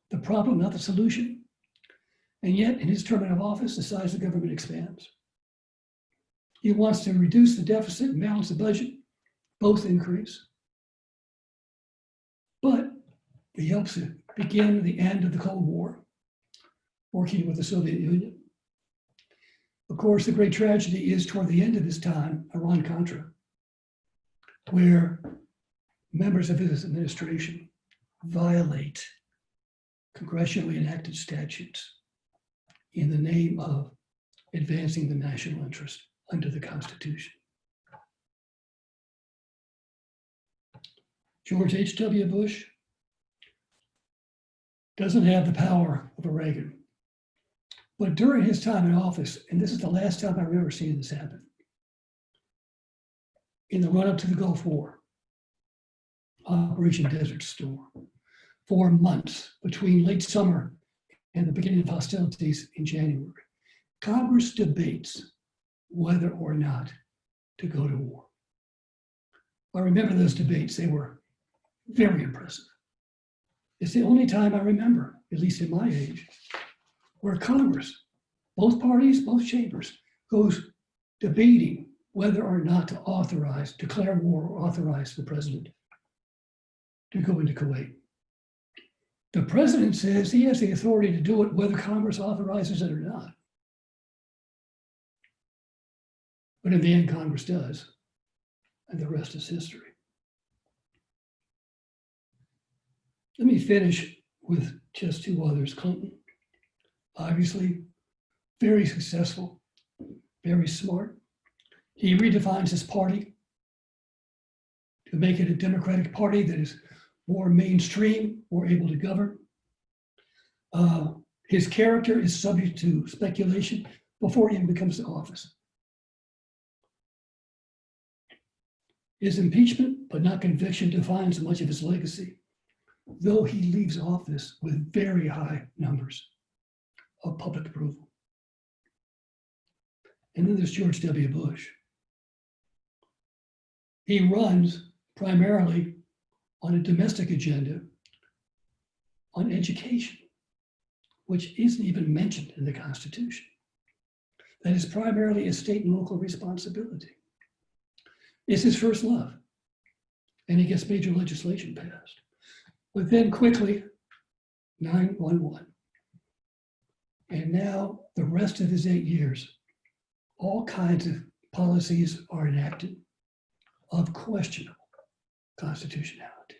the problem, not the solution. And yet, in his term of office, the size of government expands. He wants to reduce the deficit and balance the budget, both increase. But he helps it begin the end of the Cold War, working with the Soviet Union. Of course, the great tragedy is toward the end of his time, Iran-Contra, where members of his administration violate congressionally enacted statutes in the name of advancing the national interest under the Constitution. George H.W. Bush doesn't have the power of a Reagan. But during his time in office, and this is the last time I remember seeing this happen, in the run-up to the Gulf War, Operation Desert Storm, for months between late summer and the beginning of hostilities in January, Congress debates whether or not to go to war. I remember those debates. They were very impressive. It's the only time I remember at least in my age, where Congress, both parties, both chambers, goes debating whether or not to declare war or authorize the president to go into Kuwait. The president says he has the authority to do it whether Congress authorizes it or not. But in the end, Congress does, and the rest is history. Let me finish with just two others. Clinton, obviously, very successful, very smart. He redefines his party to make it a Democratic Party that is more mainstream, more able to govern. His character is subject to speculation before he even becomes to office. His impeachment, but not conviction, defines much of his legacy, though he leaves office with very high numbers of public approval. And then there's George W. Bush. He runs primarily on a domestic agenda on education, which isn't even mentioned in the Constitution. That is primarily a state and local responsibility. It's his first love, and he gets major legislation passed. But then quickly, 9/11. And now the rest of his 8 years, all kinds of policies are enacted of questionable constitutionality.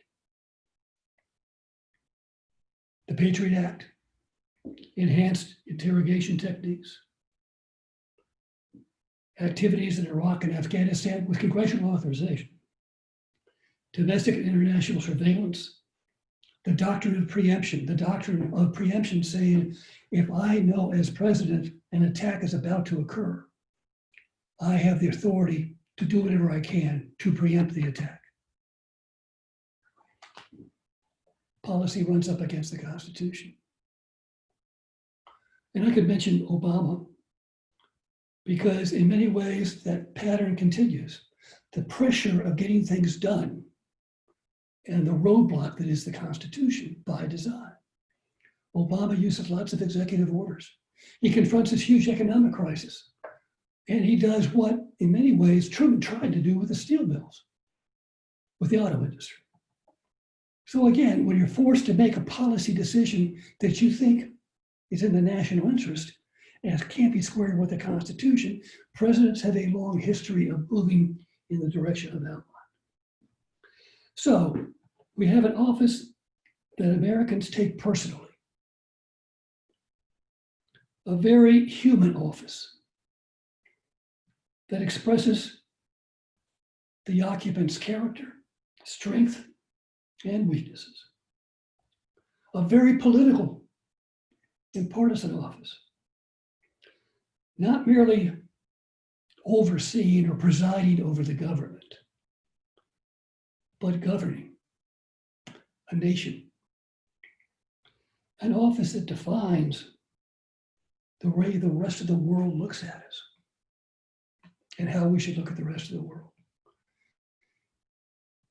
The Patriot Act, enhanced interrogation techniques, activities in Iraq and Afghanistan with congressional authorization, domestic and international surveillance, the Doctrine of Preemption, saying, if I know as president an attack is about to occur, I have the authority to do whatever I can to preempt the attack. Policy runs up against the Constitution. And I could mention Obama, because in many ways that pattern continues. The pressure of getting things done and the roadblock that is the Constitution by design. Obama uses lots of executive orders. He confronts this huge economic crisis. And he does what, in many ways, Truman tried to do with the steel mills, with the auto industry. So again, when you're forced to make a policy decision that you think is in the national interest and can't be squared with the Constitution, presidents have a long history of moving in the direction of outline. So we have an office that Americans take personally, a very human office that expresses the occupant's character, strength, and weaknesses. A very political and partisan office, not merely overseeing or presiding over the government, but governing a nation. An office that defines the way the rest of the world looks at us and how we should look at the rest of the world.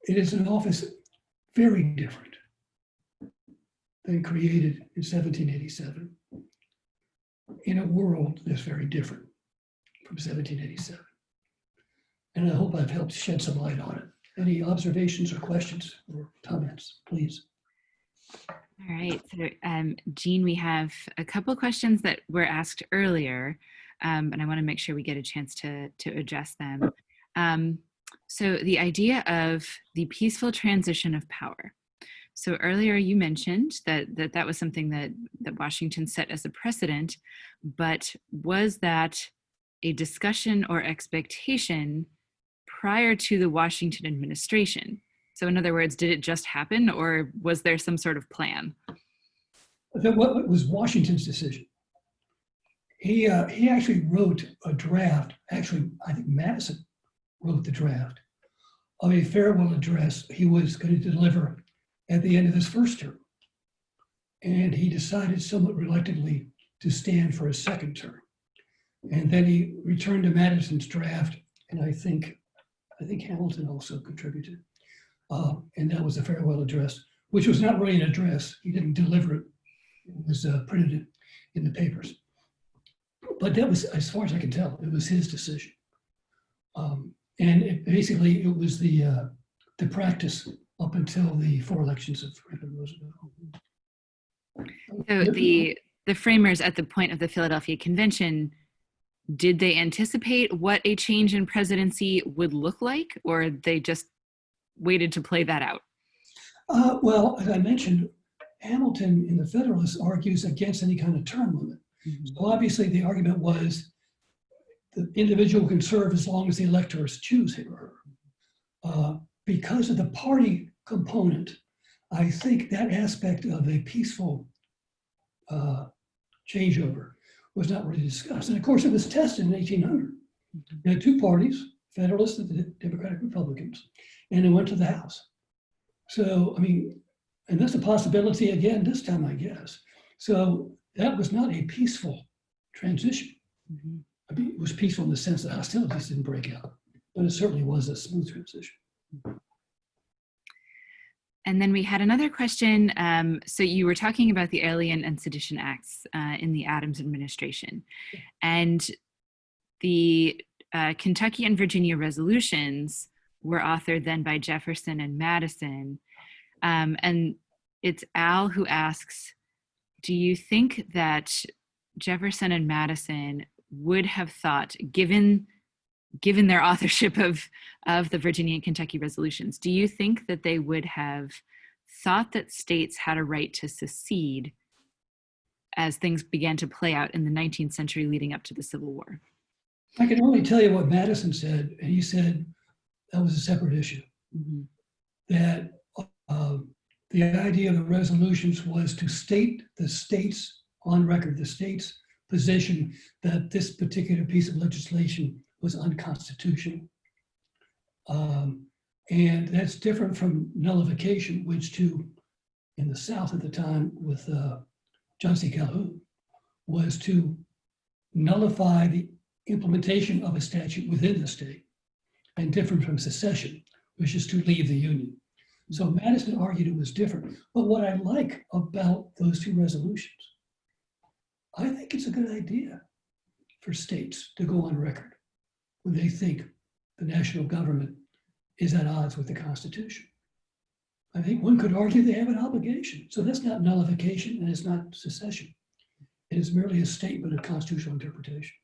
It is an office very different than created in 1787 in a world that's very different from 1787. And I hope I've helped shed some light on it. Any observations or questions or comments, please? All right, so Jean, we have a couple questions that were asked earlier, and I want to make sure we get a chance to address them. So the idea of the peaceful transition of power. So earlier you mentioned that was something that Washington set as a precedent, but was that a discussion or expectation prior to the Washington administration? So in other words, did it just happen, or was there some sort of plan? That was Washington's decision. He actually wrote a draft. Actually, I think Madison wrote the draft of a farewell address he was going to deliver at the end of his first term. And he decided somewhat reluctantly to stand for a second term. And then he returned to Madison's draft, and I think Hamilton also contributed. And that was a farewell address, which was not really an address. He didn't deliver it It was printed in the papers. But that was, as far as I can tell, it was his decision. And basically, it was the practice up until the 4 elections of Franklin Roosevelt. So the framers at the point of the Philadelphia Convention, did they anticipate what a change in presidency would look like, or they just waited to play that out? Well, as I mentioned, Hamilton in the Federalist argues against any kind of term limit. So obviously the argument was the individual can serve as long as the electors choose him or her. Because of the party component, I think that aspect of a peaceful changeover was not really discussed. And of course, it was tested in 1800. You had 2 parties, Federalists and the Democratic Republicans, and it went to the House. So, I mean, and that's a possibility again this time, I guess. So that was not a peaceful transition. I mean, it was peaceful in the sense that hostilities didn't break out, but it certainly was a smooth transition. And then we had another question. So you were talking about the Alien and Sedition Acts in the Adams administration. And the Kentucky and Virginia resolutions were authored then by Jefferson and Madison. And it's Al who asks, do you think that Jefferson and Madison would have thought, given their authorship of the Virginia and Kentucky resolutions, do you think that they would have thought that states had a right to secede as things began to play out in the 19th century leading up to the Civil War? I can only tell you what Madison said, and he said that was a separate issue. That the idea of the resolutions was to state the states on record, the state's position that this particular piece of legislation was unconstitutional. And that's different from nullification, which in the South at the time with John C. Calhoun, was to nullify the implementation of a statute within the state, and different from secession, which is to leave the Union. So Madison argued it was different. But what I like about those 2 resolutions, I think it's a good idea for states to go on record when they think the national government is at odds with the Constitution. I think one could argue they have an obligation. So that's not nullification and it's not secession. It is merely a statement of constitutional interpretation.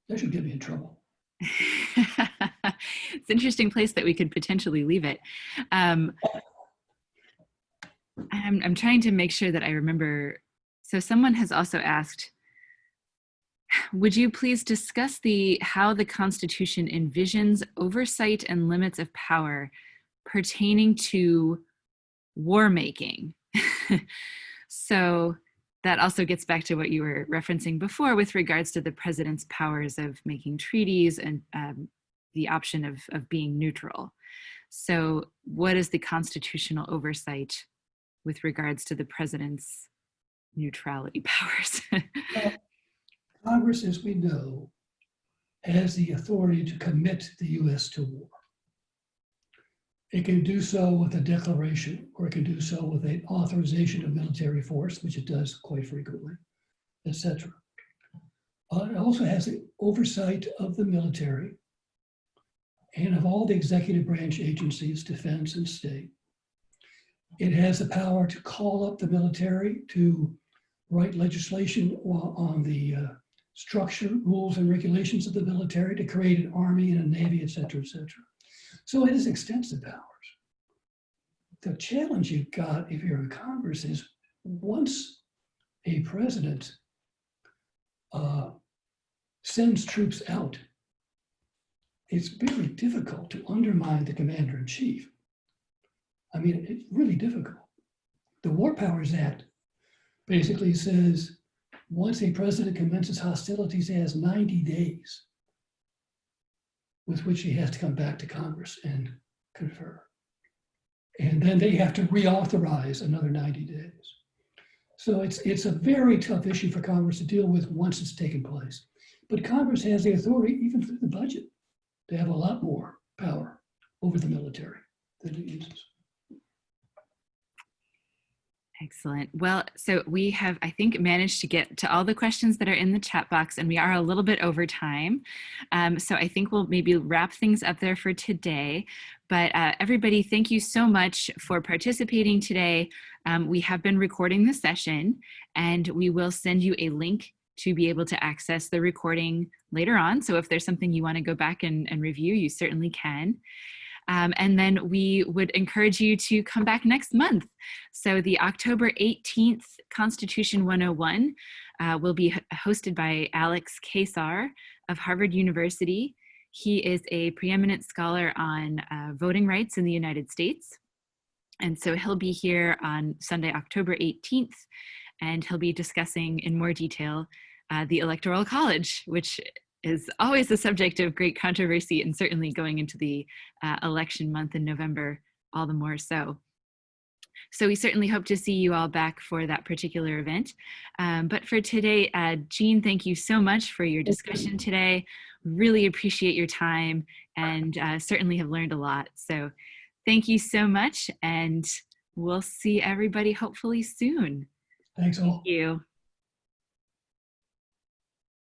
That should get me in trouble. It's an interesting place that we could potentially leave it. I'm trying to make sure that I remember. So someone has also asked, would you please discuss how the Constitution envisions oversight and limits of power pertaining to war making? So that also gets back to what you were referencing before with regards to the president's powers of making treaties and the option of being neutral. So what is the constitutional oversight with regards to the president's neutrality powers? Congress, as we know, has the authority to commit the U.S. to war. It can do so with a declaration, or it can do so with an authorization of military force, which it does quite frequently, etc. It also has the oversight of the military and of all the executive branch agencies, defense and state. It has the power to call up the military to write legislation on the structure, rules, and regulations of the military, to create an army and a navy, et cetera, et cetera. So it has extensive powers. The challenge you've got if you're in Congress is once a president sends troops out, it's very difficult to undermine the commander-in-chief. I mean, it's really difficult. The War Powers Act basically says once a president commences hostilities, he has 90 days with which he has to come back to Congress and confer. And then they have to reauthorize another 90 days. So it's a very tough issue for Congress to deal with once it's taken place. But Congress has the authority, even through the budget, to have a lot more power over the military than it uses. Excellent. Well, so we have, I think, managed to get to all the questions that are in the chat box, and we are a little bit over time. So I think we'll maybe wrap things up there for today. But everybody, thank you so much for participating today. We have been recording the session, and we will send you a link to be able to access the recording later on. So if there's something you want to go back and review, you certainly can. And then we would encourage you to come back next month. So the October 18th Constitution 101 will be hosted by Alex Kesar of Harvard University. He is a preeminent scholar on voting rights in the United States. And so he'll be here on Sunday, October 18th, and he'll be discussing in more detail the Electoral College, which is always a subject of great controversy, and certainly going into the election month in November, all the more so. So we certainly hope to see you all back for that particular event. But for today, Jean, thank you so much for your discussion today. Really appreciate your time, and certainly have learned a lot. So thank you so much, and we'll see everybody hopefully soon. Thanks all. Thank you.